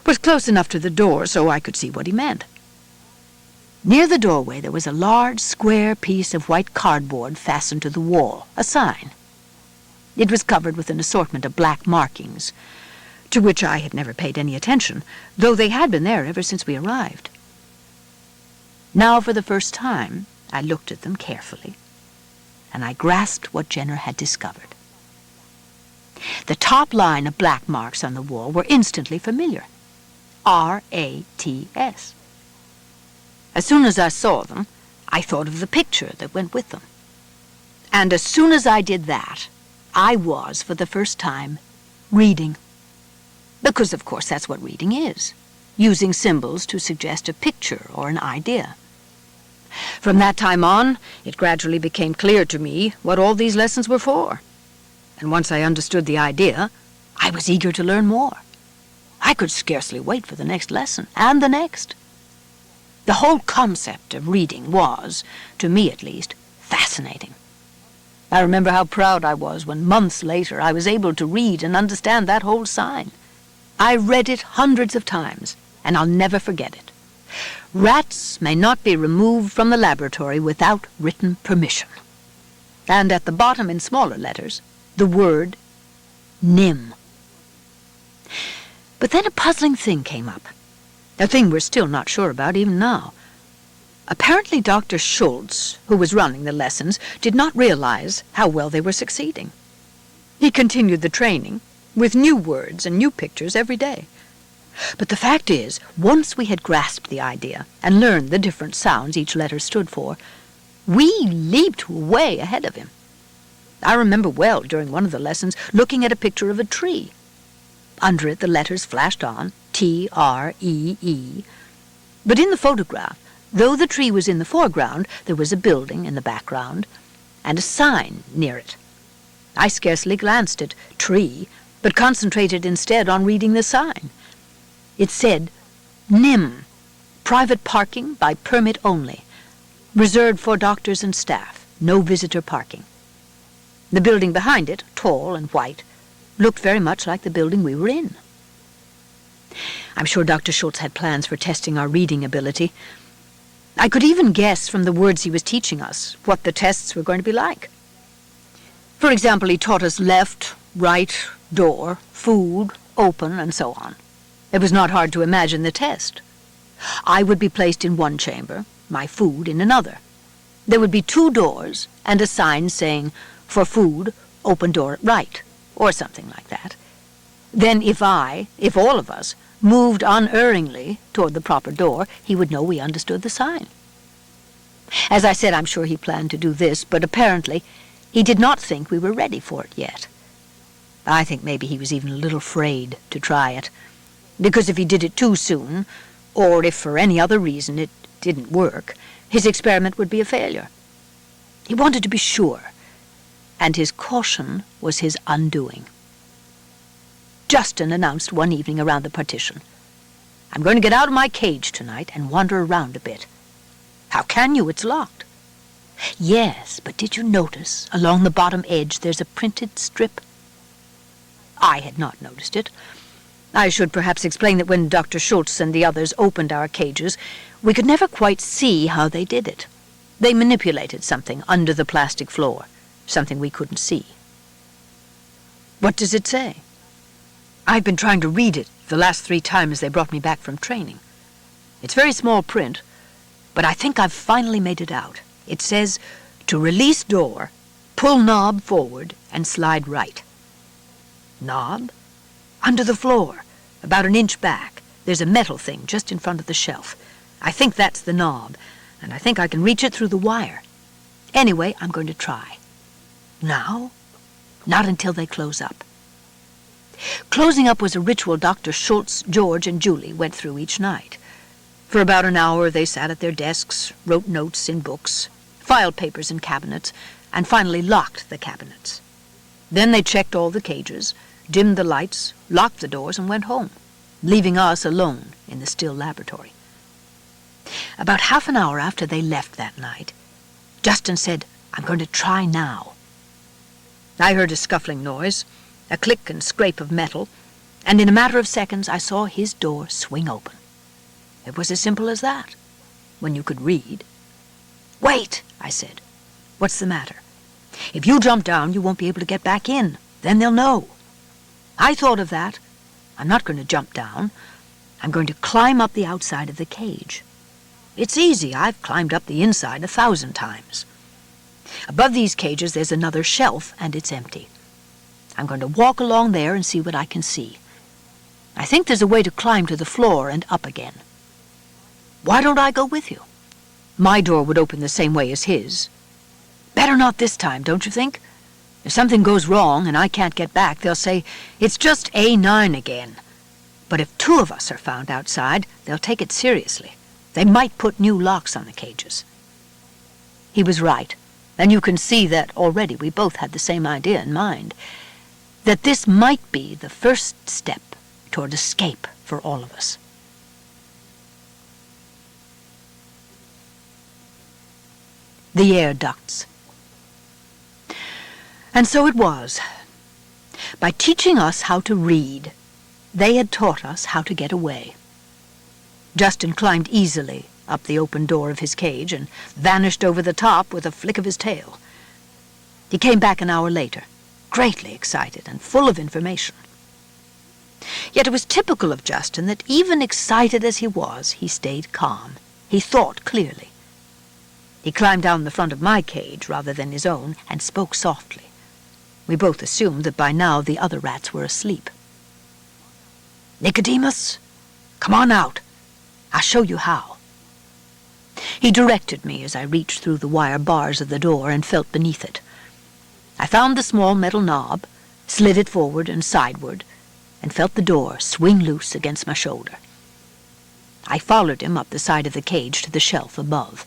was close enough to the door so I could see what he meant. Near the doorway there was a large, square piece of white cardboard fastened to the wall, a sign. It was covered with an assortment of black markings, to which I had never paid any attention, though they had been there ever since we arrived. Now, for the first time, I looked at them carefully, and I grasped what Jenner had discovered. The top line of black marks on the wall were instantly familiar. R-A-T-S. As soon as I saw them, I thought of the picture that went with them. And as soon as I did that, I was, for the first time, reading. Because, of course, that's what reading is, using symbols to suggest a picture or an idea. From that time on, it gradually became clear to me what all these lessons were for. And once I understood the idea, I was eager to learn more. I could scarcely wait for the next lesson, and the next. The whole concept of reading was, to me at least, fascinating. I remember how proud I was when months later I was able to read and understand that whole sign. I read it hundreds of times, and I'll never forget it. Rats may not be removed from the laboratory without written permission. And at the bottom in smaller letters, the word Nimh. But then a puzzling thing came up, a thing we're still not sure about even now. Apparently Dr. Schultz, who was running the lessons, did not realize how well they were succeeding. He continued the training with new words and new pictures every day. But the fact is, once we had grasped the idea and learned the different sounds each letter stood for, we leaped way ahead of him. I remember well during one of the lessons looking at a picture of a tree. Under it the letters flashed on, T-R-E-E. But in the photograph, though the tree was in the foreground, there was a building in the background and a sign near it. I scarcely glanced at tree, but concentrated instead on reading the sign. It said, Nimh, private parking by permit only, reserved for doctors and staff, no visitor parking. The building behind it, tall and white, looked very much like the building we were in. I'm sure Dr. Schultz had plans for testing our reading ability. I could even guess from the words he was teaching us what the tests were going to be like. For example, he taught us left, right, door, food, open, and so on. It was not hard to imagine the test. I would be placed in one chamber, my food in another. There would be 2 doors and a sign saying, for food, open door at right, or something like that. Then if all of us, moved unerringly toward the proper door, he would know we understood the sign. As I said, I'm sure he planned to do this, but apparently he did not think we were ready for it yet. I think maybe he was even a little afraid to try it, because if he did it too soon, or if for any other reason it didn't work, his experiment would be a failure. He wanted to be sure, and his caution was his undoing. Justin announced one evening around the partition, I'm going to get out of my cage tonight and wander around a bit. How can you? It's locked. Yes, but did you notice along the bottom edge there's a printed strip? I had not noticed it. I should perhaps explain that when Dr. Schultz and the others opened our cages, we could never quite see how they did it. They manipulated something under the plastic floor, something we couldn't see. What does it say? I've been trying to read it the last 3 times they brought me back from training. It's very small print, but I think I've finally made it out. It says, to release door, pull knob forward and slide right. Knob? Under the floor, about 1 inch back. There's a metal thing just in front of the shelf. I think that's the knob, and I think I can reach it through the wire. Anyway, I'm going to try. Now? Not until they close up. Closing up was a ritual Dr. Schultz, George, and Julie went through each night. For about an hour they sat at their desks, wrote notes in books, filed papers in cabinets, and finally locked the cabinets. Then they checked all the cages, dimmed the lights, locked the doors, and went home, leaving us alone in the still laboratory. About half an hour after they left that night, Justin said, I'm going to try now. I heard a scuffling noise, a click and scrape of metal, and in a matter of seconds I saw his door swing open. It was as simple as that, when you could read. Wait, I said. What's the matter? If you jump down, you won't be able to get back in. Then they'll know. I thought of that. I'm not going to jump down. I'm going to climb up the outside of the cage. It's easy. I've climbed up the inside 1,000 times. Above these cages there's another shelf, and it's empty. I'm going to walk along there and see what I can see. I think there's a way to climb to the floor and up again. Why don't I go with you? My door would open the same way as his. Better not this time, don't you think? If something goes wrong and I can't get back, they'll say, it's just A9 again. But if 2 of us are found outside, they'll take it seriously. They might put new locks on the cages. He was right, and you can see that already we both had the same idea in mind, that this might be the first step toward escape for all of us. The air ducts. And so it was. By teaching us how to read, they had taught us how to get away. Justin climbed easily up the open door of his cage and vanished over the top with a flick of his tail. He came back an hour later, greatly excited and full of information. Yet it was typical of Justin that even excited as he was, he stayed calm. He thought clearly. He climbed down the front of my cage rather than his own and spoke softly. We both assumed that by now the other rats were asleep. "Nicodemus, come on out. I'll show you how." He directed me as I reached through the wire bars of the door and felt beneath it. I found the small metal knob, slid it forward and sideward, and felt the door swing loose against my shoulder. I followed him up the side of the cage to the shelf above.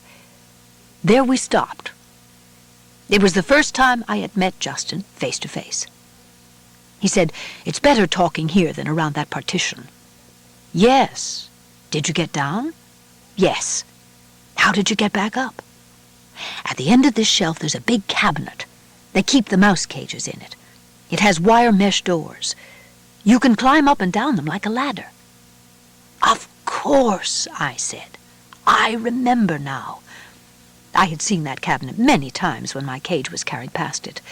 There we stopped. It was the first time I had met Justin face to face. He said, "It's better talking here than around that partition." "Yes. Did you get down?" "Yes." "How did you get back up?" "At the end of this shelf there's a big cabinet. They keep the mouse cages in it. It has wire mesh doors. You can climb up and down them like a ladder." "Of course," I said. "I remember now." I had seen that cabinet many times when my cage was carried past it.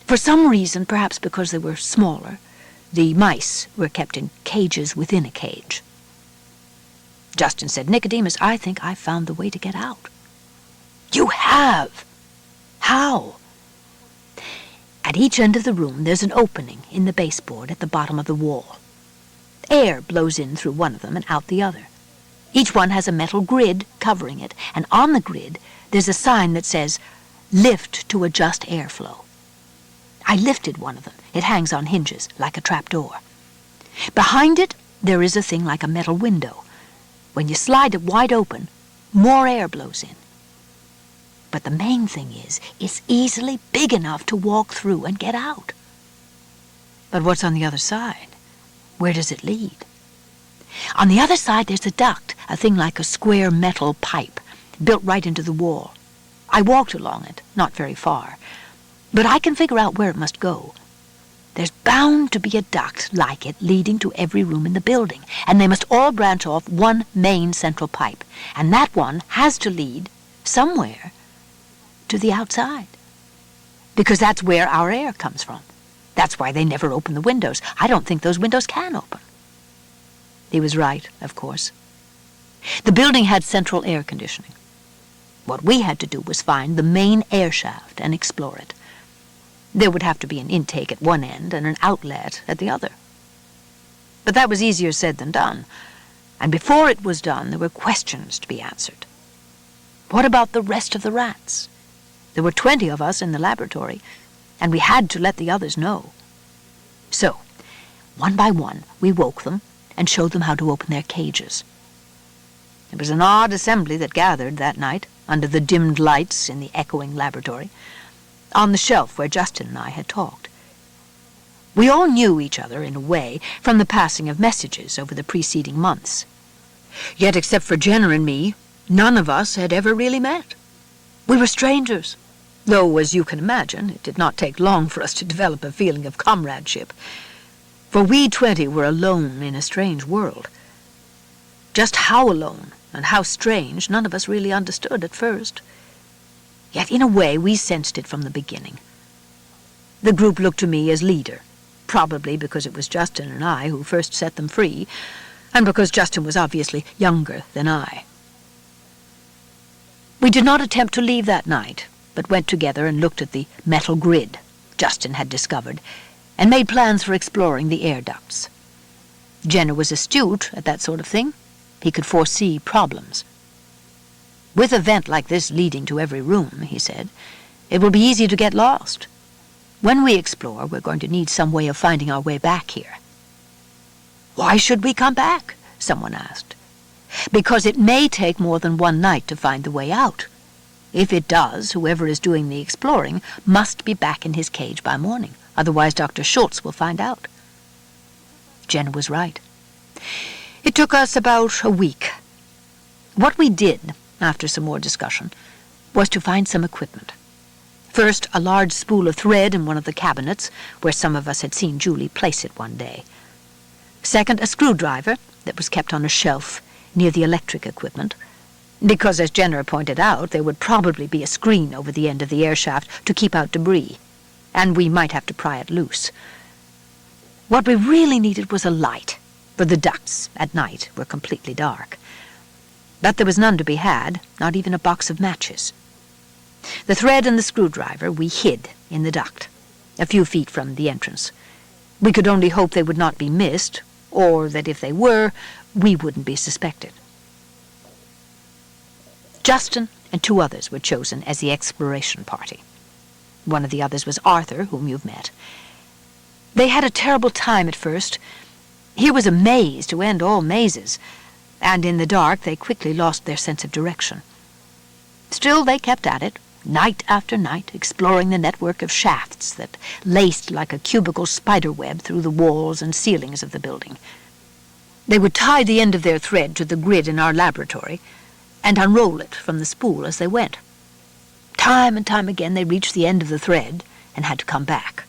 For some reason, perhaps because they were smaller, the mice were kept in cages within a cage. Justin said, "Nicodemus, I think I've found the way to get out." "You have? How?" "At each end of the room there's an opening in the baseboard at the bottom of the wall. Air blows in through one of them and out the other. Each one has a metal grid covering it, and on the grid there's a sign that says, 'Lift to adjust airflow.' I lifted one of them. It hangs on hinges, like a trapdoor. Behind it there is a thing like a metal window. When you slide it wide open, more air blows in. But the main thing is, it's easily big enough to walk through and get out." "But what's on the other side? Where does it lead?" "On the other side there's a duct, a thing like a square metal pipe, built right into the wall. I walked along it, not very far, but I can figure out where it must go. There's bound to be a duct like it leading to every room in the building, and they must all branch off one main central pipe, and that one has to lead somewhere to the outside, because that's where our air comes from. That's why they never open the windows. I don't think those windows can open." He was right, of course. The building had central air conditioning. What we had to do was find the main air shaft and explore it. There would have to be an intake at one end and an outlet at the other. But that was easier said than done, and before it was done there were questions to be answered. What about the rest of the rats? There were 20 of us in the laboratory, and we had to let the others know. So, one by one, we woke them and showed them how to open their cages. It was an odd assembly that gathered that night under the dimmed lights in the echoing laboratory, on the shelf where Justin and I had talked. We all knew each other, in a way, from the passing of messages over the preceding months. Yet, except for Jenna and me, none of us had ever really met. We were strangers, though, as you can imagine, it did not take long for us to develop a feeling of comradeship, for we 20 were alone in a strange world. Just how alone and how strange none of us really understood at first. Yet in a way we sensed it from the beginning. The group looked to me as leader, probably because it was Justin and I who first set them free, and because Justin was obviously younger than I. We did not attempt to leave that night, but went together and looked at the metal grid Justin had discovered, and made plans for exploring the air ducts. Jenna was astute at that sort of thing. He could foresee problems. "With a vent like this leading to every room," he said, "it will be easy to get lost. When we explore, we're going to need some way of finding our way back here." "Why should we come back?" someone asked. "Because it may take more than one night to find the way out. If it does, whoever is doing the exploring must be back in his cage by morning. Otherwise Dr. Schultz will find out." Jenna was right. It took us about a week. What we did, after some more discussion, was to find some equipment. First, a large spool of thread in one of the cabinets, where some of us had seen Julie place it one day. Second, a screwdriver that was kept on a shelf near the electric equipment, because, as Jenner pointed out, there would probably be a screen over the end of the air shaft to keep out debris, and we might have to pry it loose. What we really needed was a light, for the ducts at night were completely dark. But there was none to be had, not even a box of matches. The thread and the screwdriver we hid in the duct, a few feet from the entrance. We could only hope they would not be missed, or that if they were, we wouldn't be suspected. Justin and 2 others were chosen as the exploration party. One of the others was Arthur, whom you've met. They had a terrible time at first. Here was a maze to end all mazes, and in the dark they quickly lost their sense of direction. Still, they kept at it, night after night, exploring the network of shafts that laced like a cubical spiderweb through the walls and ceilings of the building. They would tie the end of their thread to the grid in our laboratory and unroll it from the spool as they went. Time and time again they reached the end of the thread and had to come back.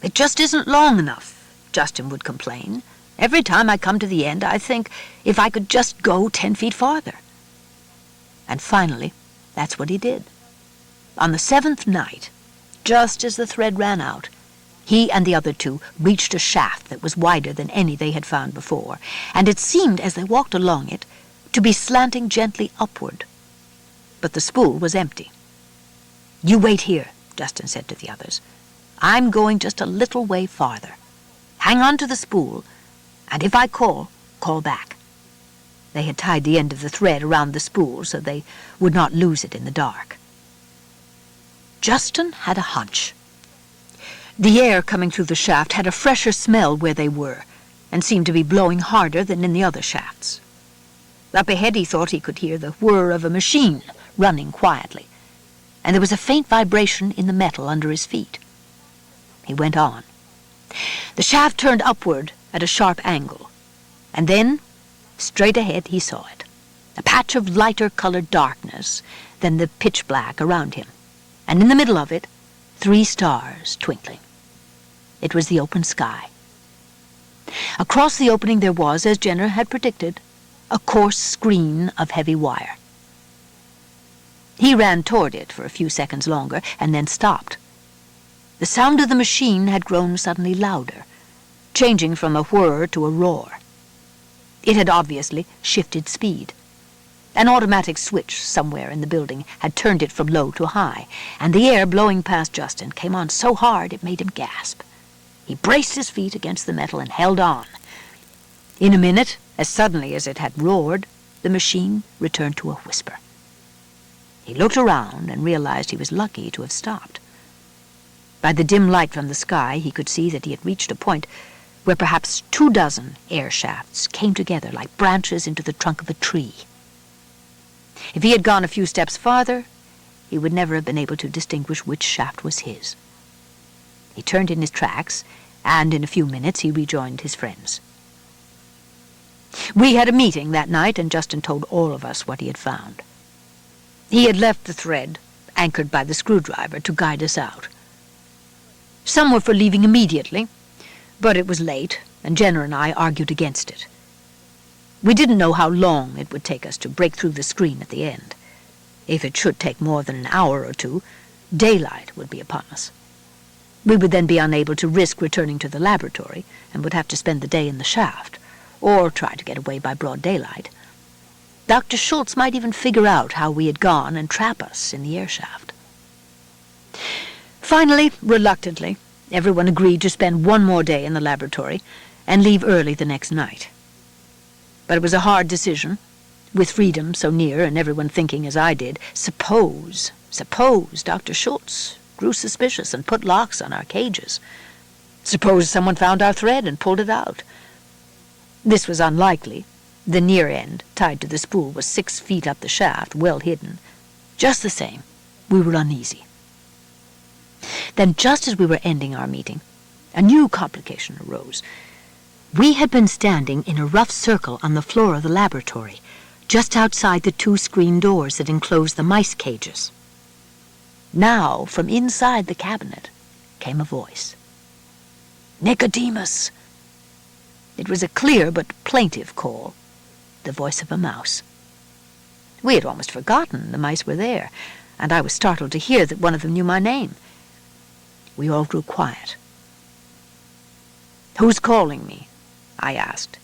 "It just isn't long enough," Justin would complain. "Every time I come to the end, I think if I could just go 10 feet farther." And finally, that's what he did. On the 7th night, just as the thread ran out, he and the other 2 reached a shaft that was wider than any they had found before, and it seemed, as they walked along it, to be slanting gently upward. But the spool was empty. "You wait here," Justin said to the others. "I'm going just a little way farther. Hang on to the spool, and if I call back." They had tied the end of the thread around the spool so they would not lose it in the dark. Justin had a hunch. The air coming through the shaft had a fresher smell where they were, and seemed to be blowing harder than in the other shafts. Up ahead he thought he could hear the whir of a machine running quietly, and there was a faint vibration in the metal under his feet. He went on. The shaft turned upward at a sharp angle, and then, straight ahead, he saw it, a patch of lighter-colored darkness than the pitch black around him, and in the middle of it, 3 stars twinkling. It was the open sky. Across the opening there was, as Jenner had predicted, a coarse screen of heavy wire. He ran toward it for a few seconds longer, and then stopped. The sound of the machine had grown suddenly louder, changing from a whir to a roar. It had obviously shifted speed. An automatic switch somewhere in the building had turned it from low to high, and the air blowing past Justin came on so hard it made him gasp. He braced his feet against the metal and held on. In a minute, as suddenly as it had roared, the machine returned to a whisper. He looked around and realized he was lucky to have stopped. By the dim light from the sky, he could see that he had reached a point where perhaps 24 air shafts came together like branches into the trunk of a tree. If he had gone a few steps farther, he would never have been able to distinguish which shaft was his. He turned in his tracks, and in a few minutes he rejoined his friends. We had a meeting that night, and Justin told all of us what he had found. He had left the thread, anchored by the screwdriver, to guide us out. Some were for leaving immediately, but it was late, and Jenner and I argued against it. We didn't know how long it would take us to break through the screen at the end. If it should take more than an hour or 2, daylight would be upon us. We would then be unable to risk returning to the laboratory, and would have to spend the day in the shaft, or try to get away by broad daylight. Dr. Schultz might even figure out how we had gone and trap us in the air shaft. Finally, reluctantly, everyone agreed to spend one more day in the laboratory and leave early the next night. But it was a hard decision, with freedom so near and everyone thinking as I did, suppose Dr. Schultz grew suspicious and put locks on our cages. Suppose someone found our thread and pulled it out. This was unlikely. The near end, tied to the spool, was 6 feet up the shaft, well hidden. Just the same, we were uneasy. Then, just as we were ending our meeting, a new complication arose. We had been standing in a rough circle on the floor of the laboratory, just outside the 2 screen doors that enclosed the mice cages. Now, from inside the cabinet, came a voice. "Nicodemus!" It was a clear but plaintive call, the voice of a mouse. We had almost forgotten the mice were there, and I was startled to hear that one of them knew my name. We all grew quiet. "Who's calling me?" I asked.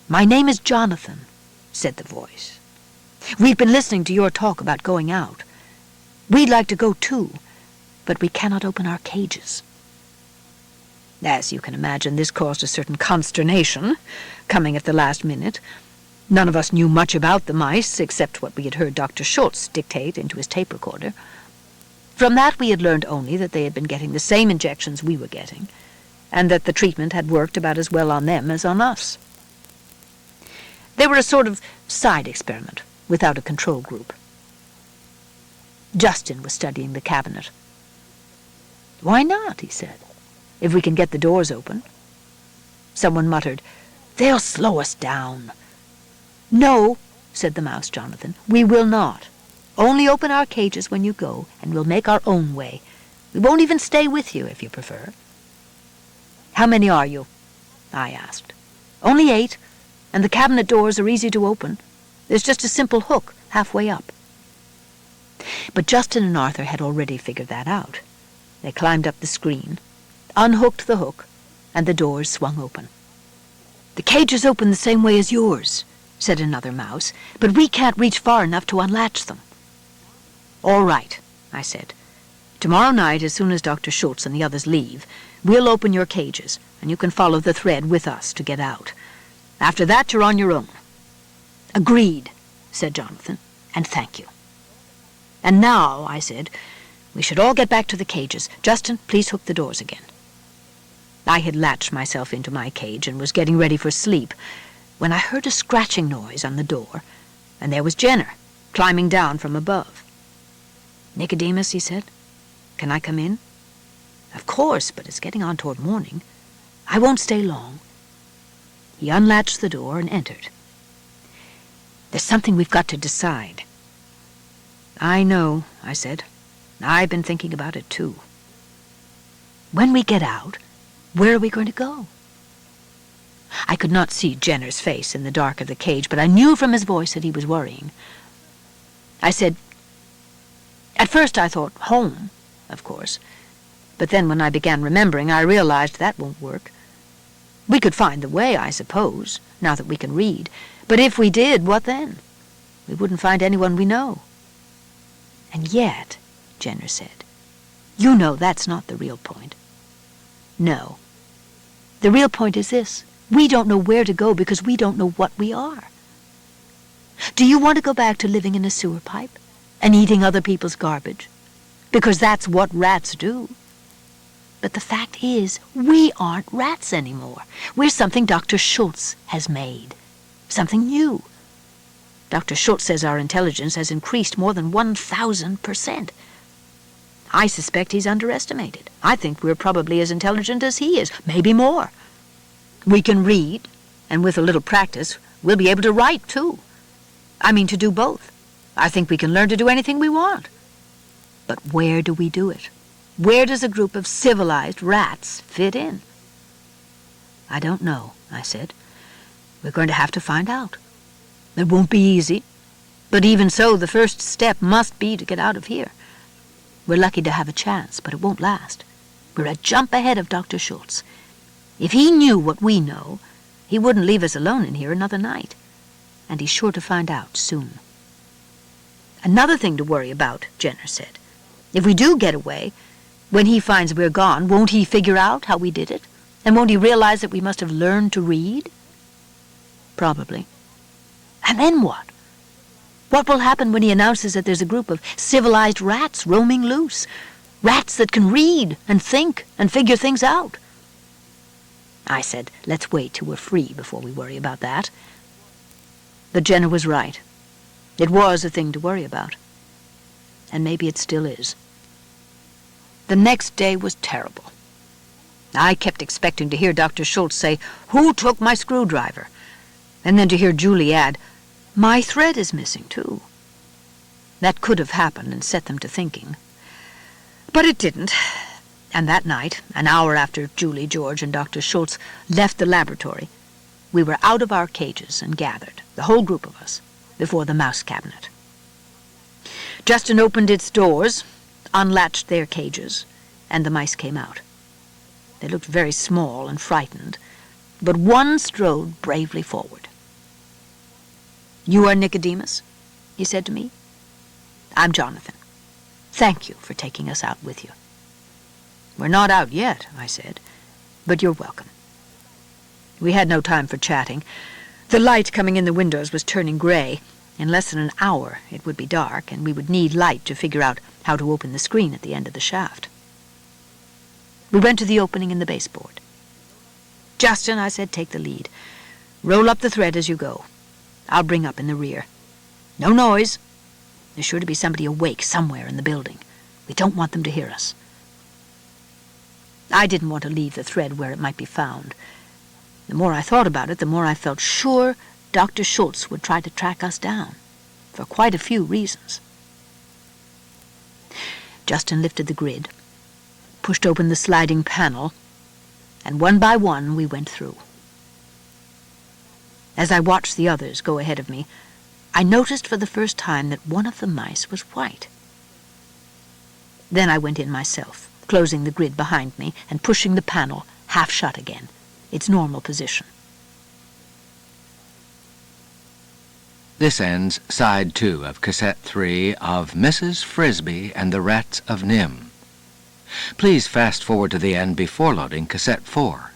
"My name is Jonathan," said the voice. "We've been listening to your talk about going out. We'd like to go too, but we cannot open our cages." As you can imagine, this caused a certain consternation, coming at the last minute. None of us knew much about the mice, except what we had heard Dr. Schultz dictate into his tape recorder. From that we had learned only that they had been getting the same injections we were getting, and that the treatment had worked about as well on them as on us. They were a sort of side experiment, without a control group. Justin was studying the cabinet. "Why not?" he said. "If we can get the doors open." Someone muttered, "They'll slow us down." "No," said the mouse Jonathan, "we will not. Only open our cages when you go, and we'll make our own way. We won't even stay with you, if you prefer." "How many are you?" I asked. "Only 8, and the cabinet doors are easy to open. There's just a simple hook halfway up." But Justin and Arthur had already figured that out. They climbed up the screen, unhooked the hook, and the doors swung open. "The cages open the same way as yours," said another mouse, "but we can't reach far enough to unlatch them." "All right," I said. "Tomorrow night, as soon as Dr. Schultz and the others leave, we'll open your cages, and you can follow the thread with us to get out. After that, you're on your own." "Agreed," said Jonathan, "and thank you." "And now," I said, "we should all get back to the cages. Justin, please hook the doors again." I had latched myself into my cage and was getting ready for sleep when I heard a scratching noise on the door, and there was Jenner, climbing down from above. "Nicodemus," he said, "can I come in?" "Of course, but it's getting on toward morning. I won't stay long." He unlatched the door and entered. "There's something we've got to decide." "I know," I said. "I've been thinking about it, too." "When we get out, where are we going to go?" I could not see Jenner's face in the dark of the cage, but I knew from his voice that he was worrying. I said, "At first I thought home, of course, but then when I began remembering, I realized that won't work. We could find the way, I suppose, now that we can read, but if we did, what then? We wouldn't find anyone we know." "And yet," Jenner said, "you know that's not the real point." "No. The real point is this. We don't know where to go because we don't know what we are. Do you want to go back to living in a sewer pipe and eating other people's garbage? Because that's what rats do. But the fact is, we aren't rats anymore. We're something Dr. Schultz has made. Something new. Dr. Schultz says our intelligence has increased more than 1,000%. I suspect he's underestimated. I think we're probably as intelligent as he is, maybe more. We can read, and with a little practice, we'll be able to write, too. I mean, to do both. I think we can learn to do anything we want. But where do we do it? Where does a group of civilized rats fit in?" "I don't know," I said. "We're going to have to find out. It won't be easy, but even so, the first step must be to get out of here. We're lucky to have a chance, but it won't last. We're a jump ahead of Dr. Schultz. If he knew what we know, he wouldn't leave us alone in here another night, and he's sure to find out soon." "Another thing to worry about," Jenner said. "If we do get away, when he finds we're gone, won't he figure out how we did it? And won't he realize that we must have learned to read?" "Probably." "And then what? What will happen when he announces that there's a group of civilized rats roaming loose? Rats that can read and think and figure things out?" I said, "Let's wait till we're free before we worry about that." But Jenner was right. It was a thing to worry about. And maybe it still is. The next day was terrible. I kept expecting to hear Dr. Schultz say, "Who took my screwdriver?" And then to hear Julie add, "My thread is missing, too." That could have happened and set them to thinking. But it didn't. And that night, an hour after Julie, George, and Dr. Schultz left the laboratory, we were out of our cages and gathered, the whole group of us, before the mouse cabinet. Justin opened its doors, unlatched their cages, and the mice came out. They looked very small and frightened, but one strode bravely forward. "You are Nicodemus?" he said to me. "I'm Jonathan. Thank you for taking us out with you." "We're not out yet," I said, "but you're welcome." We had no time for chatting. The light coming in the windows was turning gray. In less than an hour it would be dark, and we would need light to figure out how to open the screen at the end of the shaft. We went to the opening in the baseboard. "Justin," I said, "take the lead. Roll up the thread as you go. I'll bring up in the rear. No noise. There's sure to be somebody awake somewhere in the building. We don't want them to hear us." I didn't want to leave the thread where it might be found. The more I thought about it, the more I felt sure Dr. Schultz would try to track us down, for quite a few reasons. Justin lifted the grid, pushed open the sliding panel, and one by one we went through. As I watched the others go ahead of me, I noticed for the first time that one of the mice was white. Then I went in myself, closing the grid behind me and pushing the panel half shut again, its normal position. This ends Side 2 of Cassette 3 of Mrs. Frisby and the Rats of Nimh. Please fast forward to the end before loading Cassette 4.